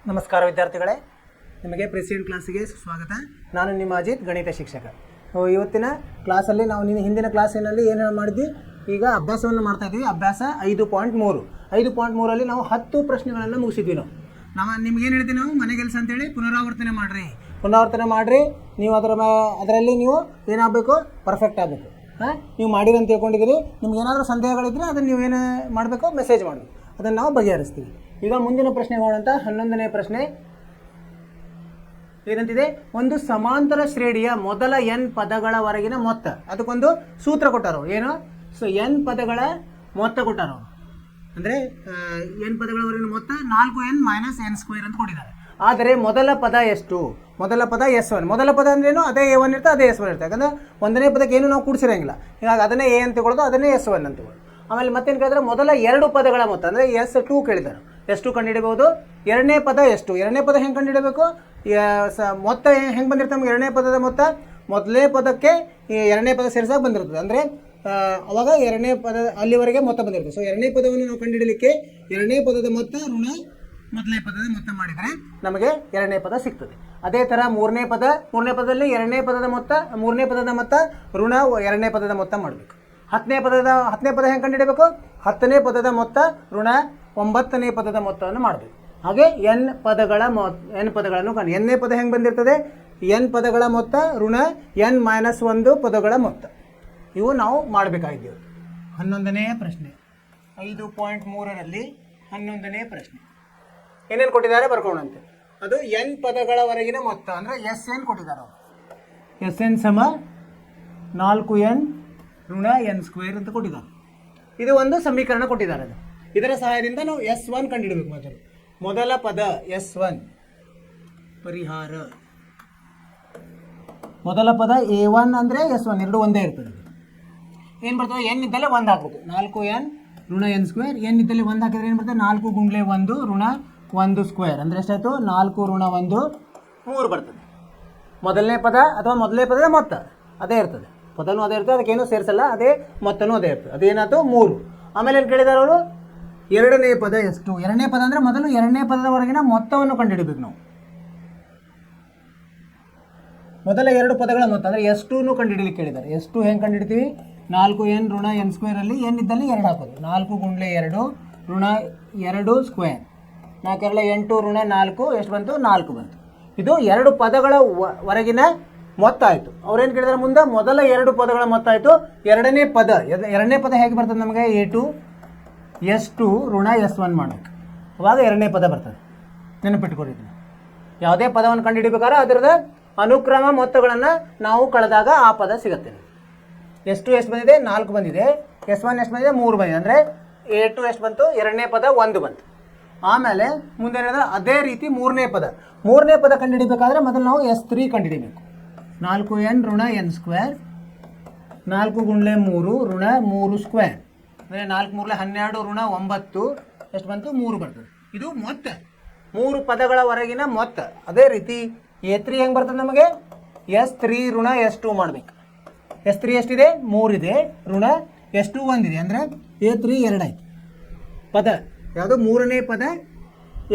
ನಮಸ್ಕಾರ ವಿದ್ಯಾರ್ಥಿಗಳೇ, ನಿಮಗೆ ಪ್ರೆಸಿಡೆಂಟ್ ಕ್ಲಾಸಿಗೆ ಸ್ವಾಗತ. ನಾನು ನಿಮ್ಮ ಅಜಿತ್, ಗಣಿತ ಶಿಕ್ಷಕ. ಇವತ್ತಿನ ಕ್ಲಾಸಲ್ಲಿ ನಾವು ಹಿಂದಿನ ಕ್ಲಾಸಿನಲ್ಲಿ ಏನು ಮಾಡಿದ್ವಿ, ಈಗ ಅಭ್ಯಾಸವನ್ನು ಮಾಡ್ತಾ ಇದ್ವಿ. ಅಭ್ಯಾಸ 5.3 5.3 ನಾವು 10 ಪ್ರಶ್ನೆಗಳನ್ನು ಮುಗಿಸಿದ್ವಿ. ನಾವು ನಿಮ್ಗೇನು ಹೇಳ್ತೀವಿ, ನಾವು ಮನೆಗೆಲಸ ಅಂತೇಳಿ ಪುನರಾವರ್ತನೆ ಮಾಡಿರಿ. ನೀವು ಅದರಲ್ಲಿ ನೀವು ಏನಾಗಬೇಕು, ಪರ್ಫೆಕ್ಟ್ ಆಗಬೇಕು. ನೀವು ಮಾಡಿರಿ ಅಂತ ತಿಳ್ಕೊಂಡಿದ್ದೀರಿ. ನಿಮ್ಗೆ ಏನಾದರೂ ಸಂದೇಹಗಳಿದ್ದರೆ ಅದನ್ನು ನೀವು ಏನು ಮಾಡಬೇಕು, ಮೆಸೇಜ್ ಮಾಡಬೇಕು. ಅದನ್ನು ನಾವು ಬಗೆಹರಿಸ್ತೀವಿ. ಈಗ ಮುಂದಿನ ಪ್ರಶ್ನೆಗೆ ಹೋಗೋಣ. 11ನೇ ಪ್ರಶ್ನೆ ಏನಂತಿದೆ, ಒಂದು ಸಮಾಂತರ ಶ್ರೇಣಿಯ ಮೊದಲ n ಪದಗಳವರೆಗಿನ ಮೊತ್ತ. ಅದಕ್ಕೊಂದು ಸೂತ್ರ ಕೊಟ್ಟಾರೋ ಏನು, n ಪದಗಳ ಮೊತ್ತ ಕೊಟ್ಟಾರೋ. ಅಂದರೆ n ಪದಗಳವರೆಗಿನ ಮೊತ್ತ 4n - n² ಅಂತ ಕೊಟ್ಟಿದ್ದಾರೆ. ಆದರೆ ಮೊದಲ ಪದ ಎಷ್ಟು? ಮೊದಲ ಪದ S1. ಮೊದಲ ಪದ ಅಂದ್ರೇನು, ಅದೇ A1 ಇರ್ತದೆ, ಅದೇ S1 ಇರ್ತದೆ. ಯಾಕಂದರೆ ಒಂದನೇ ಪದಕ್ಕೆ ಏನು ನಾವು ಕೂಡಿಸಿರಂಗಿಲ್ಲ. ಹೀಗಾಗಿ ಅದನ್ನೇ A ಅಂತ ತಗೊಳ್ಳೋದು, ಅದನ್ನೇ S1 ಅಂತ ತಗೊಳ್ಳೋದು. ಆಮೇಲೆ ಮತ್ತೇನು ಕೇಳಿದ್ರೆ, ಮೊದಲ 2 ಪದಗಳ ಮೊತ್ತ ಅಂದರೆ S2 ಕೇಳಿದ್ದಾರೆ. ಎಷ್ಟು ಕಂಡುಹಿಡಬಹುದು? ಎರಡನೇ ಪದ ಎಷ್ಟು? ಎರಡನೇ ಪದ ಹೆಂಗೆ ಕಂಡುಹಿಡಬೇಕು? ಮೊತ್ತ ಹೆಂಗೆ ಬಂದಿರ್ತದೆ ನಮ್ಗೆ? ಎರಡನೇ ಪದದ ಮೊತ್ತ ಮೊದಲನೇ ಪದಕ್ಕೆ ಎರಡನೇ ಪದ ಸೇರಿಸಾಗಿ ಬಂದಿರ್ತದೆ. ಅಂದರೆ ಅವಾಗ ಎರಡನೇ ಪದ ಅಲ್ಲಿವರೆಗೆ ಮೊತ್ತ ಬಂದಿರ್ತದೆ. ಸೊ ಎರಡನೇ ಪದವನ್ನು ನಾವು ಕಂಡುಹಿಡಲಿಕ್ಕೆ ಎರಡನೇ ಪದದ ಮೊತ್ತ ಋಣ ಮೊದಲನೇ ಪದದ ಮೊತ್ತ ಮಾಡಿದರೆ ನಮಗೆ ಎರಡನೇ ಪದ ಸಿಗ್ತದೆ. ಅದೇ ಥರ ಮೂರನೇ ಪದದಲ್ಲಿ ಎರಡನೇ ಪದದ ಮೊತ್ತ, ಮೂರನೇ ಪದದ ಮೊತ್ತ ಋಣ ಎರಡನೇ ಪದದ ಮೊತ್ತ ಮಾಡಬೇಕು. ಹತ್ತನೇ ಪದ ಹೆಂಗೆ ಕಂಡುಹಿಡಬೇಕು? 10ನೇ ಪದದ ಮೊತ್ತ ಋಣ 9ನೇ ಪದದ ಮೊತ್ತವನ್ನು ಮಾಡಬೇಕು. ಹಾಗೆ n ಪದಗಳನ್ನು ಕಂಡು nನೇ ಪದ ಹೆಂಗೆ ಬಂದಿರ್ತದೆ? n ಪದಗಳ ಮೊತ್ತ ಋಣ n-1 ಪದಗಳ ಮೊತ್ತ. ಇವು ನಾವು ಮಾಡಬೇಕಾಗಿದ್ದೇವೆ. 11ನೇ ಪ್ರಶ್ನೆ 5.3ರಲ್ಲಿ 11ನೇ ಪ್ರಶ್ನೆ ಏನೇನು ಕೊಟ್ಟಿದ್ದಾರೆ ಬರ್ಕೊಳ್ಳೋಣಂತೆ. ಅದು n ಪದಗಳವರೆಗಿನ ಮೊತ್ತ ಅಂದರೆ Sn ಕೊಟ್ಟಿದ್ದಾರೆ ಅವರು. Sn ಸಮ 4n ಋಣ n² ಅಂತ ಕೊಟ್ಟಿದ್ದಾರೆ. ಇದು ಒಂದು ಸಮೀಕರಣ ಕೊಟ್ಟಿದ್ದಾರೆ. ಅದು ಇದರ ಸಹಾಯದಿಂದ ನಾವು S1 ಕಂಡುಹಿಡಬೇಕು. ಮೊದಲ ಪದ S1 ಪರಿಹಾರ. ಮೊದಲ ಪದ A1 ಅಂದರೆ S1 ಎರಡು ಒಂದೇ ಇರ್ತದೆ. ಏನು ಬರ್ತದೆ? n ಇದ್ದಲ್ಲೇ 1 ಹಾಕಬೇಕು. 4n ಋಣ n². n ಇದ್ದಲ್ಲಿ 1 ಹಾಕಿದ್ರೆ ಏನು ಬರ್ತದೆ? 4 × 1 ಋಣ 1² ಅಂದರೆ ಎಷ್ಟಾಯಿತು? 4 ಋಣ 1 3 ಬರ್ತದೆ. ಮೊದಲನೇ ಪದ ಅಥವಾ ಮೊದಲನೇ ಪದದ ಮೊತ್ತ ಅದೇ ಇರ್ತದೆ. ಪದನೂ ಅದೇ ಇರ್ತದೆ, ಅದಕ್ಕೇನು ಸೇರಿಸಲ್ಲ, ಅದೇ ಮೊತ್ತನೂ ಅದೇ ಇರ್ತದೆ. ಅದೇನಾಯ್ತು? 3. ಆಮೇಲೆ ಏನು ಕೇಳಿದಾರೆ ಅವರು? ಎರಡನೇ ಪದ ಎಷ್ಟು? ಎರಡನೇ ಪದ ಅಂದರೆ ಮೊದಲು ಎರಡನೇ ಪದದವರೆಗಿನ ಮೊತ್ತವನ್ನು ಕಂಡುಹಿಡಬೇಕು ನಾವು. ಮೊದಲ 2 ಪದಗಳ ಮೊತ್ತ ಅಂದರೆ S2 ಕಂಡುಹಿಡಲಿಕ್ಕೆ ಕೇಳಿದ್ದಾರೆ. S2 ಹೆಂಗೆ ಕಂಡುಹಿಡ್ತೀವಿ? 4n ಋಣ n² ಅಲ್ಲಿ n ಇದ್ದಲ್ಲಿ 2 ಹಾಕೋದು. 4 × 2 ಋಣ 2². 4 2 8 ಋಣ 4 ಎಷ್ಟು ಬಂತು? 4 ಬಂತು. ಇದು 2 ಪದಗಳ ವರೆಗಿನ ಮೊತ್ತ ಆಯಿತು. ಅವ್ರೇನು ಕೇಳಿದಾರೆ ಮುಂದೆ? ಮೊದಲ 2 ಪದಗಳ ಮೊತ್ತ ಆಯಿತು. ಎರಡನೇ ಪದ ಹೇಗೆ ಬರ್ತದೆ ನಮಗೆ? A2 S2 ಋಣ S1 ಮಾಡಬೇಕು. ಅವಾಗ ಎರಡನೇ ಪದ ಬರ್ತದೆ. ನೆನಪಿಟ್ಕೊಡಿ. ಯಾವುದೇ ಪದವನ್ನು ಕಂಡುಹಿಡಬೇಕಾದ್ರೆ ಅದರದ ಅನುಕ್ರಮ ಮೊತ್ತಗಳನ್ನು ನಾವು ಕಳೆದಾಗ ಆ ಪದ ಸಿಗುತ್ತೆ. S2 ಎಷ್ಟು ಬಂದಿದೆ? 4 ಬಂದಿದೆ. S1 ಎಷ್ಟು ಬಂದಿದೆ? 3 ಬಂದಿದೆ. ಅಂದರೆ A2 ಎಷ್ಟು ಬಂತು? ಎರಡನೇ ಪದ 1 ಬಂತು. ಆಮೇಲೆ ಮುಂದೆ ಹೇಳಿದ್ರೆ ಅದೇ ರೀತಿ ಮೂರನೇ ಪದ ಕಂಡುಹಿಡಬೇಕಾದ್ರೆ ಮೊದಲು ನಾವು S3 ಕಂಡುಹಿಡಬೇಕು. 4n ಋಣ n² 4 × 3 ಋಣ 3² ಅಂದರೆ 4 × 12 ಋಣ 9 ಎಷ್ಟು ಬಂತು? 3 ಬರ್ತದೆ. ಇದು ಮೊತ್ತ, 3 ಪದಗಳವರೆಗಿನ ಮೊತ್ತ. ಅದೇ ರೀತಿ A3 ಹೆಂಗೆ ಬರ್ತದೆ ನಮಗೆ? S3 ಋಣ S2 ಮಾಡಬೇಕು. S3 ಎಷ್ಟಿದೆ? 3 ಇದೆ. ಋಣ S2 1 ಇದೆ. ಅಂದರೆ A3 2 ಆಯಿತು. ಪದ ಯಾವುದು? ಮೂರನೇ ಪದ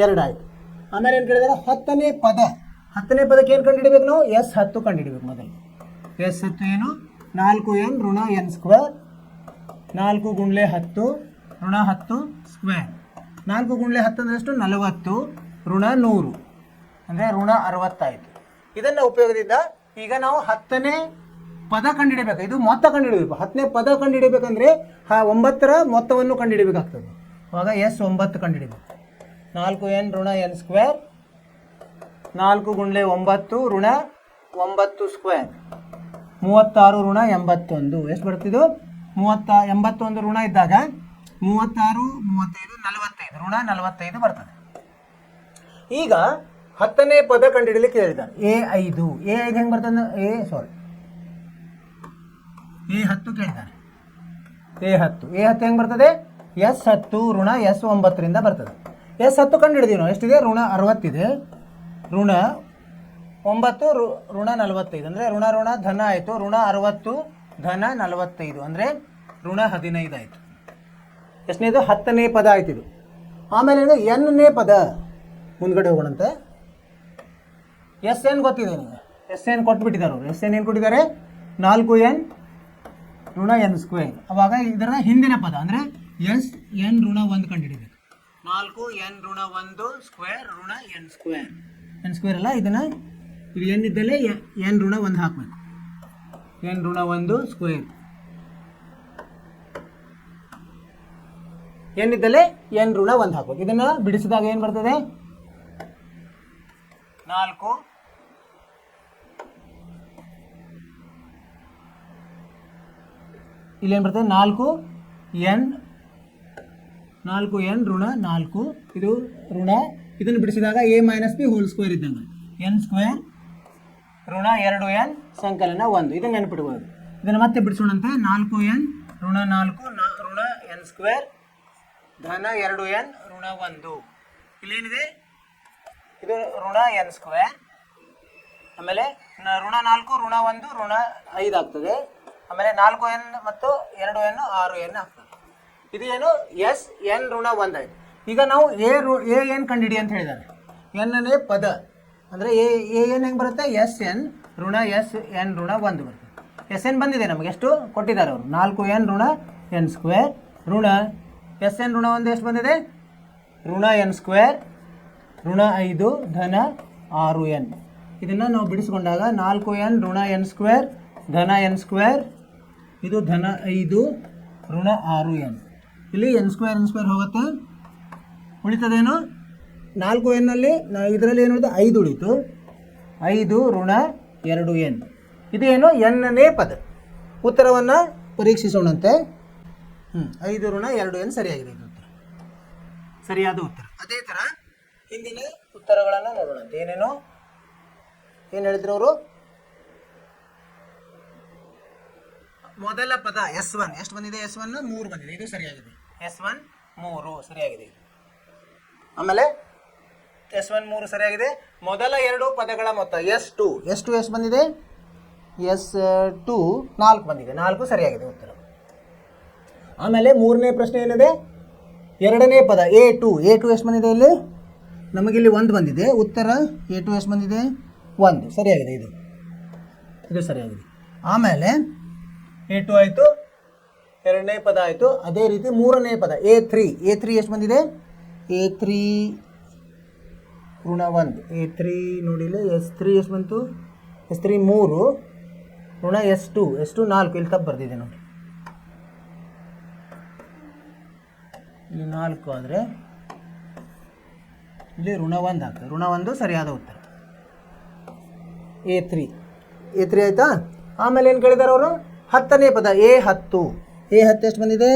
2 ಆಯಿತು. ಆಮೇಲೆ ಏನು ಕೇಳಿದಾರೆ? 10ನೇ ಪದಕ್ಕೆ ಏನು ಕಂಡುಹಿಡಬೇಕು ನಾವು? S10 ಕಂಡುಹಿಡಬೇಕು. ಮೊದಲು S10 ಏನು? 4n ಋಣ n² 4 × 10 ಋಣ 10² 4 × 10 ಅಂದರೆ ಎಷ್ಟು? 40 ಋಣ 100 ಅಂದರೆ ಋಣ 60 ಆಯಿತು. ಇದನ್ನು ಉಪಯೋಗದಿಂದ ಈಗ ನಾವು 10ನೇ ಪದ ಕಂಡುಹಿಡಬೇಕು. ಇದು ಮೊತ್ತ ಕಂಡುಹಿಡಬೇಕು. 10ನೇ ಪದ ಕಂಡುಹಿಡಬೇಕಂದ್ರೆ 9ರ ಮೊತ್ತವನ್ನು ಕಂಡುಹಿಡಬೇಕಾಗ್ತದೆ. ಆವಾಗ S9 ಕಂಡುಹಿಡಬೇಕು. 4n ಋಣ n² 4 × 9 ಋಣ 9² 36 ಋಣ 81 ಎಷ್ಟು ಬರ್ತಿದ್ದು? 81 ಋಣ ಇದ್ದಾಗ 36 35 45 ಋಣ 45 ಬರ್ತದೆ. ಈಗ 10ನೇ ಪದ ಕಂಡುಹಿಡಲಿಕ್ಕೆ ಹೇಳಿದ್ದಾರೆ. A5 ಹೆಂಗೆ ಬರ್ತದೆ? A10 ಕೇಳಿದ್ದಾರೆ. A10 ಹೆಂಗೆ ಬರ್ತದೆ? S10 ಋಣ S9ರಿಂದ ಬರ್ತದೆ. S10 ಕಂಡುಹಿಡಿದೀವಿ ನಾವು. ಎಷ್ಟಿದೆ? ಋಣ 60 ಇದೆ. ಋಣ 9 ಋಣ 45 ಅಂದರೆ ಋಣ ಧನ ಆಯಿತು. ಋಣ 60 ಧನ 45 ಅಂದರೆ ಋಣ 15 ಆಯಿತು. ಎಷ್ಟನೇದು? 10ನೇ ಪದ ಆಯ್ತು ಇದು. ಆಮೇಲೆ ಎನ್ನೇ ಪದ ಮುಂದ್ಗಡೆ ಹೋಗೋಣಂತೆ. ಎಸ್ ಎನ್ ಗೊತ್ತಿದೆ ನಿಮಗೆ, ಎಸ್ ಎನ್ ಕೊಟ್ಬಿಟ್ಟಿದ್ದಾರೆ ಅವರು. ಎಸ್ ಎನ್ ಏನು ಕೊಟ್ಟಿದ್ದಾರೆ? 4n ಋಣ n ಸ್ಕ್ವೇರ್. ಅವಾಗ ಇದರ ಹಿಂದಿನ ಪದ ಅಂದರೆ ಎಸ್ ಎನ್ ಋಣ 1 ಕಂಡುಹಿಡಿಬೇಕು. 4n ಋಣ 1 ಸ್ಕ್ವೇರ್ ಋಣ n ಸ್ಕ್ವೇರ್. n ಸ್ಕ್ವೇರ್ ಅಲ್ಲ, ಇದನ್ನು ಇದು n ಇದ್ದಲ್ಲೇ n ಋಣ 1 ಹಾಕಬೇಕು. n ಋಣ 1 ಸ್ಕ್ವೇರ್, n ಇದ್ದಲ್ಲೇ n ಋಣ 1 ಹಾಕಬೇಕು. ಇದನ್ನು ಬಿಡಿಸಿದಾಗ ಏನು ಬರ್ತದೆ? 4 ಇಲ್ಲೇನು ಬರ್ತದೆ? 4n ಋಣ 4, ಇದು ಋಣ. ಇದನ್ನು ಬಿಡಿಸಿದಾಗ a minus B whole square ಇದ್ದಂಗೆ n ಸ್ಕ್ವೇರ್ ಋಣ 2n ಸಂಕಲನ 1. ಇದನ್ನು ನೆನಪಿಡ್ಬೋದು. ಇದನ್ನು ಮತ್ತೆ ಬಿಡಿಸೋಣಂತೆ. 4n ಋಣ 4 ಋಣ n ಸ್ಕ್ವೇರ್ ಧನ 2n ಋಣ 1. ಇಲ್ಲೇನಿದೆ? ಇದು ಋಣ n ಸ್ಕ್ವೇರ್. ಆಮೇಲೆ ಋಣ 4 ಋಣ 1 ಋಣ 5 ಆಗ್ತದೆ. ಆಮೇಲೆ 4n ಮತ್ತು 2n 6n ಆಗ್ತದೆ. ಇದು ಏನು? ಎಸ್ ಎನ್ ಋಣ 1 ಆಯಿತು. ಈಗ ನಾವು ಎ ಎನ್ ಕಂಡಿಡಿ ಅಂತ ಹೇಳಿದ್ದಾರೆ. ಎನ್ನೇ ಪದ ಅಂದರೆ ಎ ಎನ್ ಹೆಂಗೆ ಬರುತ್ತೆ? ಎಸ್ ಎನ್ ಋಣ ಎಸ್ ಎನ್ ಋಣ 1 ಬರುತ್ತೆ. ಎಸ್ ಎನ್ ಬಂದಿದೆ ನಮಗೆ, ಎಷ್ಟು ಕೊಟ್ಟಿದ್ದಾರೆ ಅವರು? 4n ಋಣ n ಸ್ಕ್ವೇರ್ ಋಣ ಎಸ್ ಎನ್ ಋಣ 1 ಎಷ್ಟು ಬಂದಿದೆ? ಋಣ n ಸ್ಕ್ವೇರ್ ಋಣ 5 ಧನ 6n. ಇದನ್ನು ನಾವು ಬಿಡಿಸ್ಕೊಂಡಾಗ 4n ಋಣ n ಸ್ಕ್ವೇರ್ ಧನ n ಸ್ಕ್ವೇರ್, ಇದು ಧನ 5 ಋಣ 6n. ಇಲ್ಲಿ n ಸ್ಕ್ವೇರ್ ಹೋಗುತ್ತೆ, ಉಳಿತದೇನು? 4n ಅಲ್ಲಿ ಇದರಲ್ಲಿ ಏನು ಉಳಿದು? 5 ಉಳಿತು. 5 ಋಣ 2n. ಇದೇನು? ಎನ್ನೇ ಪದ. ಉತ್ತರವನ್ನು ಪರೀಕ್ಷಿಸೋಣಂತೆ. 5 ಋಣ 2n ಸರಿಯಾಗಿದೆ. ಇದು ಉತ್ತರ, ಸರಿಯಾದ ಉತ್ತರ. ಅದೇ ಥರ ಹಿಂದಿನ ಉತ್ತರಗಳನ್ನು ನೋಡೋಣಂತೆ. ಏನು ಹೇಳಿದ್ರು ಅವರು? ಮೊದಲ ಪದ S1 ಎಷ್ಟು ಬಂದಿದೆ? S1 3 ಬಂದಿದೆ. ಇದು ಸರಿಯಾಗಿದೆ. S1 3 ಸರಿಯಾಗಿದೆ. ಆಮೇಲೆ S1 3 ಸರಿಯಾಗಿದೆ. ಮೊದಲ 2 ಪದಗಳ ಮೊತ್ತ S2 ಎಷ್ಟು ಬಂದಿದೆ? S2 4 ಬಂದಿದೆ. 4 ಸರಿಯಾಗಿದೆ ಉತ್ತರ. ಆಮೇಲೆ ಮೂರನೇ ಪ್ರಶ್ನೆ ಏನಿದೆ? ಎರಡನೇ ಪದ A2 ಎಷ್ಟು ಬಂದಿದೆ? ಇಲ್ಲಿ ನಮಗಿಲ್ಲಿ 1 ಬಂದಿದೆ. ಉತ್ತರ A2 ಎಷ್ಟು ಬಂದಿದೆ? 1 ಸರಿಯಾಗಿದೆ. ಇದು ಸರಿಯಾಗಿದೆ. ಆಮೇಲೆ A2 ಆಯಿತು, ಎರಡನೇ ಪದ ಆಯಿತು. ಅದೇ ರೀತಿ ಮೂರನೇ ಪದ A3 ಎಷ್ಟು ಬಂದಿದೆ? A3 ಋಣ 1. A3 ನೋಡಿಲ್ಲ. S3 ಎಷ್ಟು ಬಂತು? S3 3 ಋಣ S2 4. ಇಲ್ಲಿ ತಪ್ಪು ಬರ್ದಿದೆ ನೋಡಿ. ಇಲ್ಲಿ 4 ಆದರೆ ಇಲ್ಲಿ ಋಣ 1 ಆಗ್ತದೆ. ಋಣ 1 ಸರಿಯಾದ ಉತ್ತರ. A3 ಆಯಿತಾ? ಆಮೇಲೆ ಏನು ಕೇಳಿದ್ದಾರೆ ಅವರು? 10ನೇ ಪದ A10 ಎಷ್ಟು ಬಂದಿದೆ?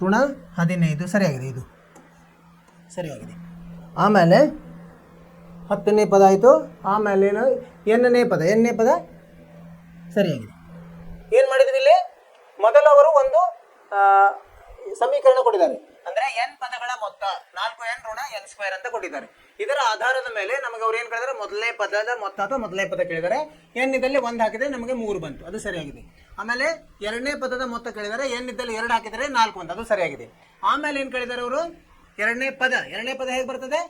ಋಣ 15 ಸರಿಯಾಗಿದೆ. ಇದು ಸರಿಯಾಗಿದೆ. ಆಮೇಲೆ 10ನೇ ಪದ ಆಯಿತು. ಆಮೇಲೆ ಏನು? ಎನ್ನೇ ಪದ ಸರಿಯಾಗಿದೆ. ಏನು ಮಾಡಿದ್ವಿ ಇಲ್ಲಿ? ಮೊದಲು ಅವರು ಒಂದು ಸಮೀಕರಣ ಕೊಟ್ಟಿದ್ದಾರೆ. ಅಂದರೆ n ಪದಗಳ ಮೊತ್ತ 4n ಋಣ n ಸ್ಕ್ವೇರ್ ಅಂತ ಕೊಟ್ಟಿದ್ದಾರೆ. ಇದರ ಆಧಾರದ ಮೇಲೆ ನಮಗೆ ಅವ್ರು ಏನು ಕೇಳಿದರೆ? ಮೊದಲನೇ ಪದದ ಮೊತ್ತ ಅಥವಾ ಮೊದಲನೇ ಪದ ಕೇಳಿದರೆ n ಇದ್ದಲ್ಲಿ 1 ಹಾಕಿದರೆ ನಮಗೆ 3 ಬಂತು, ಅದು ಸರಿಯಾಗಿದೆ. ಆಮೇಲೆ ಎರಡನೇ ಪದದ ಮೊತ್ತ ಕೇಳಿದರೆ n ಇದ್ದಲ್ಲಿ 2 ಹಾಕಿದರೆ 4 ಬಂತು, ಅದು ಸರಿಯಾಗಿದೆ. ಆಮೇಲೆ ಏನು ಕೇಳಿದ್ದಾರೆ ಅವರು? ಎರಡನೇ ಪದ ಹೇಗೆ ಬರ್ತದೆ?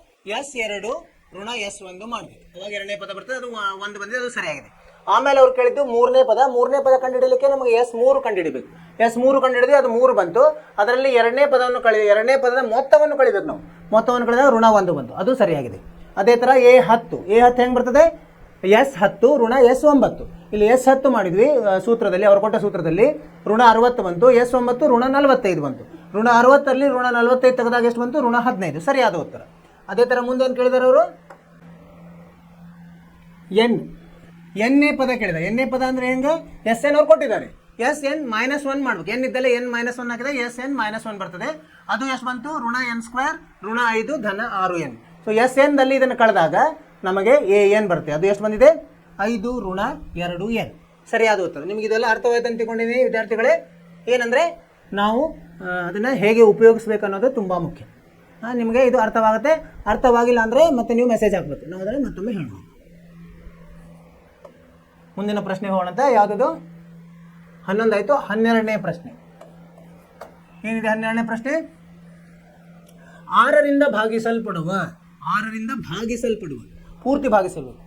S2 ಋಣ S1 ಮಾಡಬೇಕು. ಅವಾಗ ಎರಡನೇ ಪದ ಬರ್ತದೆ, ಅದು 1 ಬಂದಿದೆ, ಅದು ಸರಿಯಾಗಿದೆ. ಆಮೇಲೆ ಅವ್ರು ಕೇಳಿದ್ದು ಮೂರನೇ ಪದ ಕಂಡುಹಿಡಿಯಲಿಕ್ಕೆ ನಮಗೆ S3 ಕಂಡುಹಿಡಬೇಕು. S3 ಕಂಡುಹಿಡಿದು ಅದು 3 ಬಂತು. ಅದರಲ್ಲಿ ಎರಡನೇ ಪದದ ಮೊತ್ತವನ್ನು ಕಳಿಬೇಕು. ನಾವು ಮೊತ್ತವನ್ನು ಕಳೆದಾಗ ಋಣ 1 ಬಂತು, ಅದು ಸರಿಯಾಗಿದೆ. ಅದೇ ಥರ A10 ಹೆಂಗೆ ಬರ್ತದೆ? S10 ಋಣ S9. ಇಲ್ಲಿ S10 ಮಾಡಿದ್ವಿ ಸೂತ್ರದಲ್ಲಿ, ಅವರು ಕೊಟ್ಟ ಸೂತ್ರದಲ್ಲಿ ಋಣ 60 ಬಂತು. S9 ಋಣ 45 ಬಂತು. ಋಣ 60ರಲ್ಲಿ ಋಣ 45 ತೆಗೆದಾಗ ಎಷ್ಟು ಬಂತು? ಋಣ 15 ಸರಿಯಾದ ಉತ್ತರ. ಅದೇ ಥರ ಮುಂದೆ ಏನು ಕೇಳಿದ್ದಾರೆ ಅವರು? ಎನ್ನೇ ಪದ ಕೇಳಿದ. ಎನ್ನೇ ಪದ ಅಂದರೆ ಹೆಂಗೆ? SN ಅವ್ರು ಕೊಟ್ಟಿದ್ದಾರೆ. SN -1 ಮಾಡ್ಬೇಕು. n ಇದ್ದಲ್ಲಿ n -1 ಹಾಕಿದ್ರೆ SN -1 ಬರ್ತದೆ. ಅದು ಎಷ್ಟು ಬಂತು? ಋಣ n ಸ್ಕ್ವೇರ್ ಋಣ 5 ಧನ 6n. ಸೊ SN ದಲ್ಲಿ ಇದನ್ನು ಕಳೆದಾಗ ನಮಗೆ AN ಬರುತ್ತೆ. ಅದು ಎಷ್ಟು ಬಂದಿದೆ? 5 ಋಣ 2n ಸರಿಯಾದ ಉತ್ತರ. ನಿಮಗೆ ಇದೆಲ್ಲ ಅರ್ಥವಾಯ್ತು ಅಂತ ತಿಳ್ಕೊಂಡಿದ್ದೀನಿ ವಿದ್ಯಾರ್ಥಿಗಳೇ. ಏನಂದರೆ ನಾವು ಅದನ್ನು ಹೇಗೆ ಉಪಯೋಗಿಸ್ಬೇಕು ಅನ್ನೋದು ತುಂಬ ಮುಖ್ಯ. ನಿಮಗೆ ಇದು ಅರ್ಥವಾಗುತ್ತೆ. ಅರ್ಥವಾಗಿಲ್ಲ ಅಂದರೆ ಮತ್ತೆ ನೀವು ಮೆಸೇಜ್ ಹಾಕಬೇಕು, ನಾವು ಅದನ್ನು ಮತ್ತೊಮ್ಮೆ ಹೇಳೋಣ. ಮುಂದಿನ ಪ್ರಶ್ನೆ ಹೋಗೋಣಂತ. ಯಾವುದದು? 11 ಆಯಿತು. 12ನೇ ಪ್ರಶ್ನೆ ಏನಿದೆ? 12ನೇ ಪ್ರಶ್ನೆ 6ರಿಂದ ಭಾಗಿಸಲ್ಪಡುವ 6ರಿಂದ ಭಾಗಿಸಲ್ಪಡುವ, ಪೂರ್ತಿ ಭಾಗಿಸಲ್ಪಡುವ.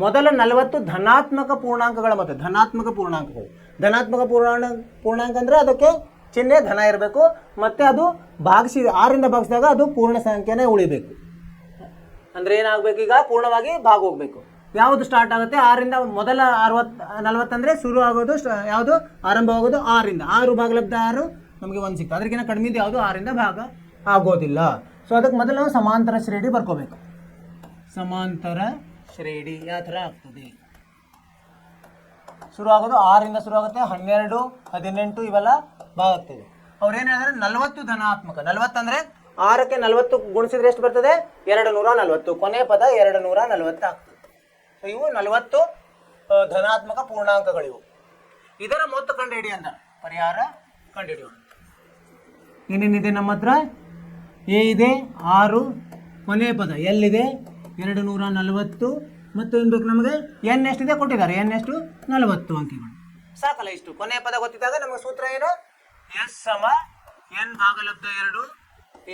ಮೊದಲ 40 ಧನಾತ್ಮಕ ಪೂರ್ಣಾಂಕಗಳ ಮೊತ್ತ. ಧನಾತ್ಮಕ ಪೂರ್ಣಾಂಕಗಳು, ಧನಾತ್ಮಕ ಪೂರ್ಣಾಂಕ ಅಂದರೆ ಅದಕ್ಕೆ ಚಿಹ್ನೆ ಧನ ಇರಬೇಕು, ಮತ್ತು ಅದು ಭಾಗಿಸಿ 6ರಿಂದ ಭಾಗಿಸಿದಾಗ ಅದು ಪೂರ್ಣ ಸಂಖ್ಯೆನೇ ಉಳಿಬೇಕು. ಅಂದರೆ ಏನಾಗಬೇಕು, ಈಗ ಪೂರ್ಣವಾಗಿ ಭಾಗ ಹೋಗಬೇಕು. ಯಾವುದು ಸ್ಟಾರ್ಟ್ ಆಗುತ್ತೆ 6ರಿಂದ, ಮೊದಲ 40 ಅಂದರೆ ಶುರು ಆಗೋದು ಯಾವುದು, ಆರಂಭವಾಗೋದು 6ರಿಂದ. 6 ಭಾಗಲಬ್ಧ 6 ನಮಗೆ 1 ಸಿಕ್ತು. ಅದಕ್ಕಿಂತ ಕಡಿಮೆದು ಯಾವುದು 6ರಿಂದ ಭಾಗ ಆಗೋದಿಲ್ಲ. ಸೊ ಅದಕ್ಕೆ ಮೊದಲು ನಾವು ಸಮಾಂತರ ಶ್ರೇಣಿ ಬರ್ಕೋಬೇಕು. ಸಮಾಂತರ ಶ್ರೇಣಿ ಯಾವ ಥರ ಆಗ್ತದೆ, ಶುರು ಆಗೋದು 6ರಿಂದ ಶುರು ಆಗುತ್ತೆ, 12, 18 ಇವೆಲ್ಲ ಭಾಗ ಆಗ್ತದೆ. ಅವ್ರು ಏನು ಹೇಳಿದ್ರೆ 40 ಧನಾತ್ಮಕ. 40 ಅಂದರೆ 6ಕ್ಕೆ 40 ಗುಣಿಸಿದ್ರೆ ಎಷ್ಟು ಬರ್ತದೆ, 240. ಕೊನೆ ಪದ 240 ಆಗ್ತದೆ. ಸೊ ಇವು 40 ಧನಾತ್ಮಕ ಪೂರ್ಣಾಂಕಗಳಿವು. ಇದರ ಮೊತ್ತ ಕಂಡುಹಿಡಿ ಅಂತ ಪರಿಹಾರ ಕಂಡುಹಿಡಿಯೋಣ. ಏನೇನಿದೆ ನಮ್ಮ ಹತ್ರ, ಎ ಇದೆ 6, ಕೊನೆ ಪದ ಎಲ್ಲಿದೆ 240, ಮತ್ತು ಏನು ಬೇಕು ನಮಗೆ, ಎನ್ ಎಷ್ಟಿದೆ ಕೊಟ್ಟಿದ್ದಾರೆ, ಎನ್ ಎಷ್ಟು 40 ಅಂಕಿಗಳು ಸಾಕಲ್ಲ. ಇಷ್ಟು ಕೊನೆ ಪದ ಗೊತ್ತಿದ್ದಾಗ ನಮಗೆ ಸೂತ್ರ ಏನು, ಎಸ್ ಸಮ ಎನ್ ಭಾಗಲಬ್ಧ 2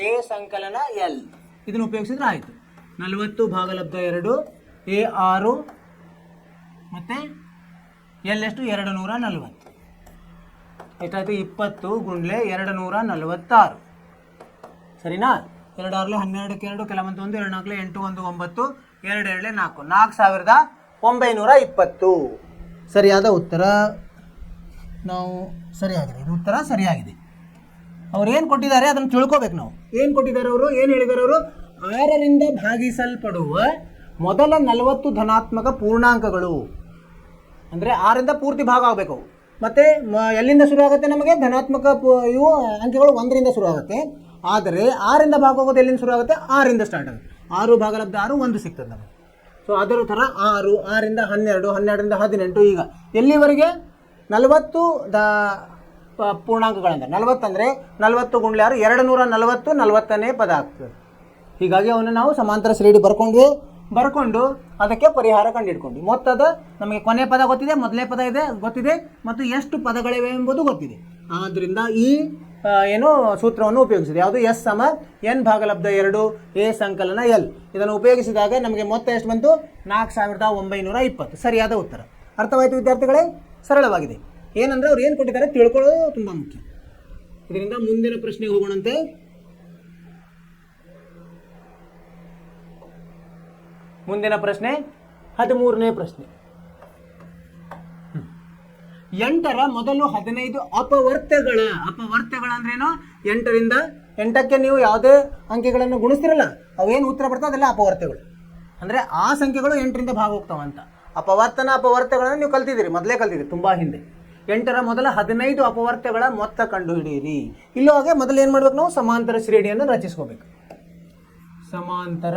ಎ ಸಂಕಲನ ಎಲ್. ಇದನ್ನು ಉಪಯೋಗಿಸಿದ್ರೆ ಆಯಿತು. 40 ಭಾಗಲಬ್ಧ 2 ಎ 6 ಮತ್ತು ಎಲ್ ಎಷ್ಟು 240. ಎಷ್ಟಾಯಿತು, 20 ಗುಂಡ್ಲೆ 246. ಸರಿನಾ. 2 6 12 2 ಕೆಲವಂತ 1 2 4 8 1 9 2 2 4 4920. ಸರಿಯಾದ ಉತ್ತರ ನಾವು ಸರಿಯಾಗಿದೆ. ಇದು ಉತ್ತರ ಸರಿಯಾಗಿದೆ. ಅವ್ರು ಏನು ಕೊಟ್ಟಿದ್ದಾರೆ ಅದನ್ನು ತಿಳ್ಕೊಬೇಕು ನಾವು. ಏನು ಕೊಟ್ಟಿದ್ದಾರೆ ಅವರು, ಏನು ಹೇಳಿದ್ದಾರೆ ಅವರು, 6ರಿಂದ ಭಾಗಿಸಲ್ಪಡುವ ಮೊದಲ 40 ಧನಾತ್ಮಕ ಪೂರ್ಣಾಂಕಗಳು. ಅಂದರೆ 6ರಿಂದ ಪೂರ್ತಿ ಭಾಗ ಆಗಬೇಕು. ಮತ್ತು ಎಲ್ಲಿಂದ ಶುರು ಆಗುತ್ತೆ ನಮಗೆ ಧನಾತ್ಮಕ ಇವು ಅಂಕೆಗಳು 1ರಿಂದ ಶುರು ಆಗುತ್ತೆ. ಆದರೆ 6ರಿಂದ ಭಾಗ ಹೋಗೋದು ಎಲ್ಲಿಂದ ಶುರು ಆಗುತ್ತೆ, 6ರಿಂದ ಸ್ಟಾರ್ಟ್ ಆಗುತ್ತೆ. 6 ಭಾಗಲಬ್ಧ 6 1 ಸಿಗ್ತದೆ ನಮಗೆ. ಸೊ ಅದರ ಥರ 6, 6ರಿಂದ 12, 12ರಿಂದ 18, ಈಗ ಎಲ್ಲಿವರೆಗೆ 40 ಪೂರ್ಣಾಂಕಗಳಂದ್ರೆ 40 ಅಂದರೆ 40 ಗುಂಡ್ಲೆ 6 240, 40ನೇ ಪದ ಆಗ್ತದೆ. ಹೀಗಾಗಿ ಅವನ್ನ ನಾವು ಸಮಾಂತರ ಶ್ರೇಣಿ ಬರ್ಕೊಂಡು ಅದಕ್ಕೆ ಪರಿಹಾರ ಕಂಡುಹಿಡ್ಕೊಂಡು, ಮೊತ್ತದ ನಮಗೆ ಕೊನೆ ಪದ ಗೊತ್ತಿದೆ, ಮೊದಲನೇ ಪದ ಇದೆ ಗೊತ್ತಿದೆ, ಮತ್ತು ಎಷ್ಟು ಪದಗಳಿವೆ ಎಂಬುದು ಗೊತ್ತಿದೆ. ಆದ್ದರಿಂದ ಈ ಏನು ಸೂತ್ರವನ್ನು ಉಪಯೋಗಿಸಿದೆ. ಯಾವುದು, ಎಸ್ ಸಮ ಎನ್ ಭಾಗಲಬ್ಧ 2 ಎ ಸಂಕಲನ ಎಲ್. ಇದನ್ನು ಉಪಯೋಗಿಸಿದಾಗ ನಮಗೆ ಮೊತ್ತ ಎಷ್ಟು ಬಂತು, 4920. ಸರಿಯಾದ ಉತ್ತರ. ಅರ್ಥವಾಯಿತು ವಿದ್ಯಾರ್ಥಿಗಳೇ, ಸರಳವಾಗಿದೆ. ಏನಂದರೆ ಅವ್ರು ಏನು ಕೊಟ್ಟಿದ್ದಾರೆ ತಿಳ್ಕೊಳ್ಳೋದು ತುಂಬ ಮುಖ್ಯ. ಇದರಿಂದ ಮುಂದಿನ ಪ್ರಶ್ನೆಗೆ ಹೋಗೋಣಂತೆ. ಮುಂದಿನ ಪ್ರಶ್ನೆ 13ನೇ ಪ್ರಶ್ನೆ. 8ರ ಮೊದಲು 15 ಅಪವರ್ತ್ಯಗಳಂದ್ರೇನು, 8ರಿಂದ 8ಕ್ಕೆ ನೀವು ಯಾವುದೇ ಅಂಕೆಗಳನ್ನು ಗುಣಿಸ್ತಿರಲ್ಲ, ಅವೇನು ಉತ್ತರ ಬರ್ತದೆ ಅದೆಲ್ಲ ಅಪವರ್ತ್ಯಗಳು. ಅಂದರೆ ಆ ಸಂಖ್ಯೆಗಳು 8ರಿಂದ ಭಾಗ ಹೋಗ್ತಾವಂತ. ಅಪವರ್ತ್ಯಗಳನ್ನು ನೀವು ಕಲ್ತಿದ್ದೀರಿ, ಮೊದಲೇ ಕಲ್ತಿದ್ದೀರಿ ತುಂಬ ಹಿಂದೆ. 8ರ ಮೊದಲ 15 ಅಪವರ್ತ್ಯಗಳ ಮೊತ್ತ ಕಂಡು ಹಿಡಿಯಿರಿ. ಇಲ್ಲೂ ಹಾಗೆ ಮೊದಲು ಏನು ಮಾಡ್ಬೇಕು, ನಾವು ಸಮಾಂತರ ಶ್ರೇಣಿಯನ್ನು ರಚಿಸ್ಕೋಬೇಕು. ಸಮಾಂತರ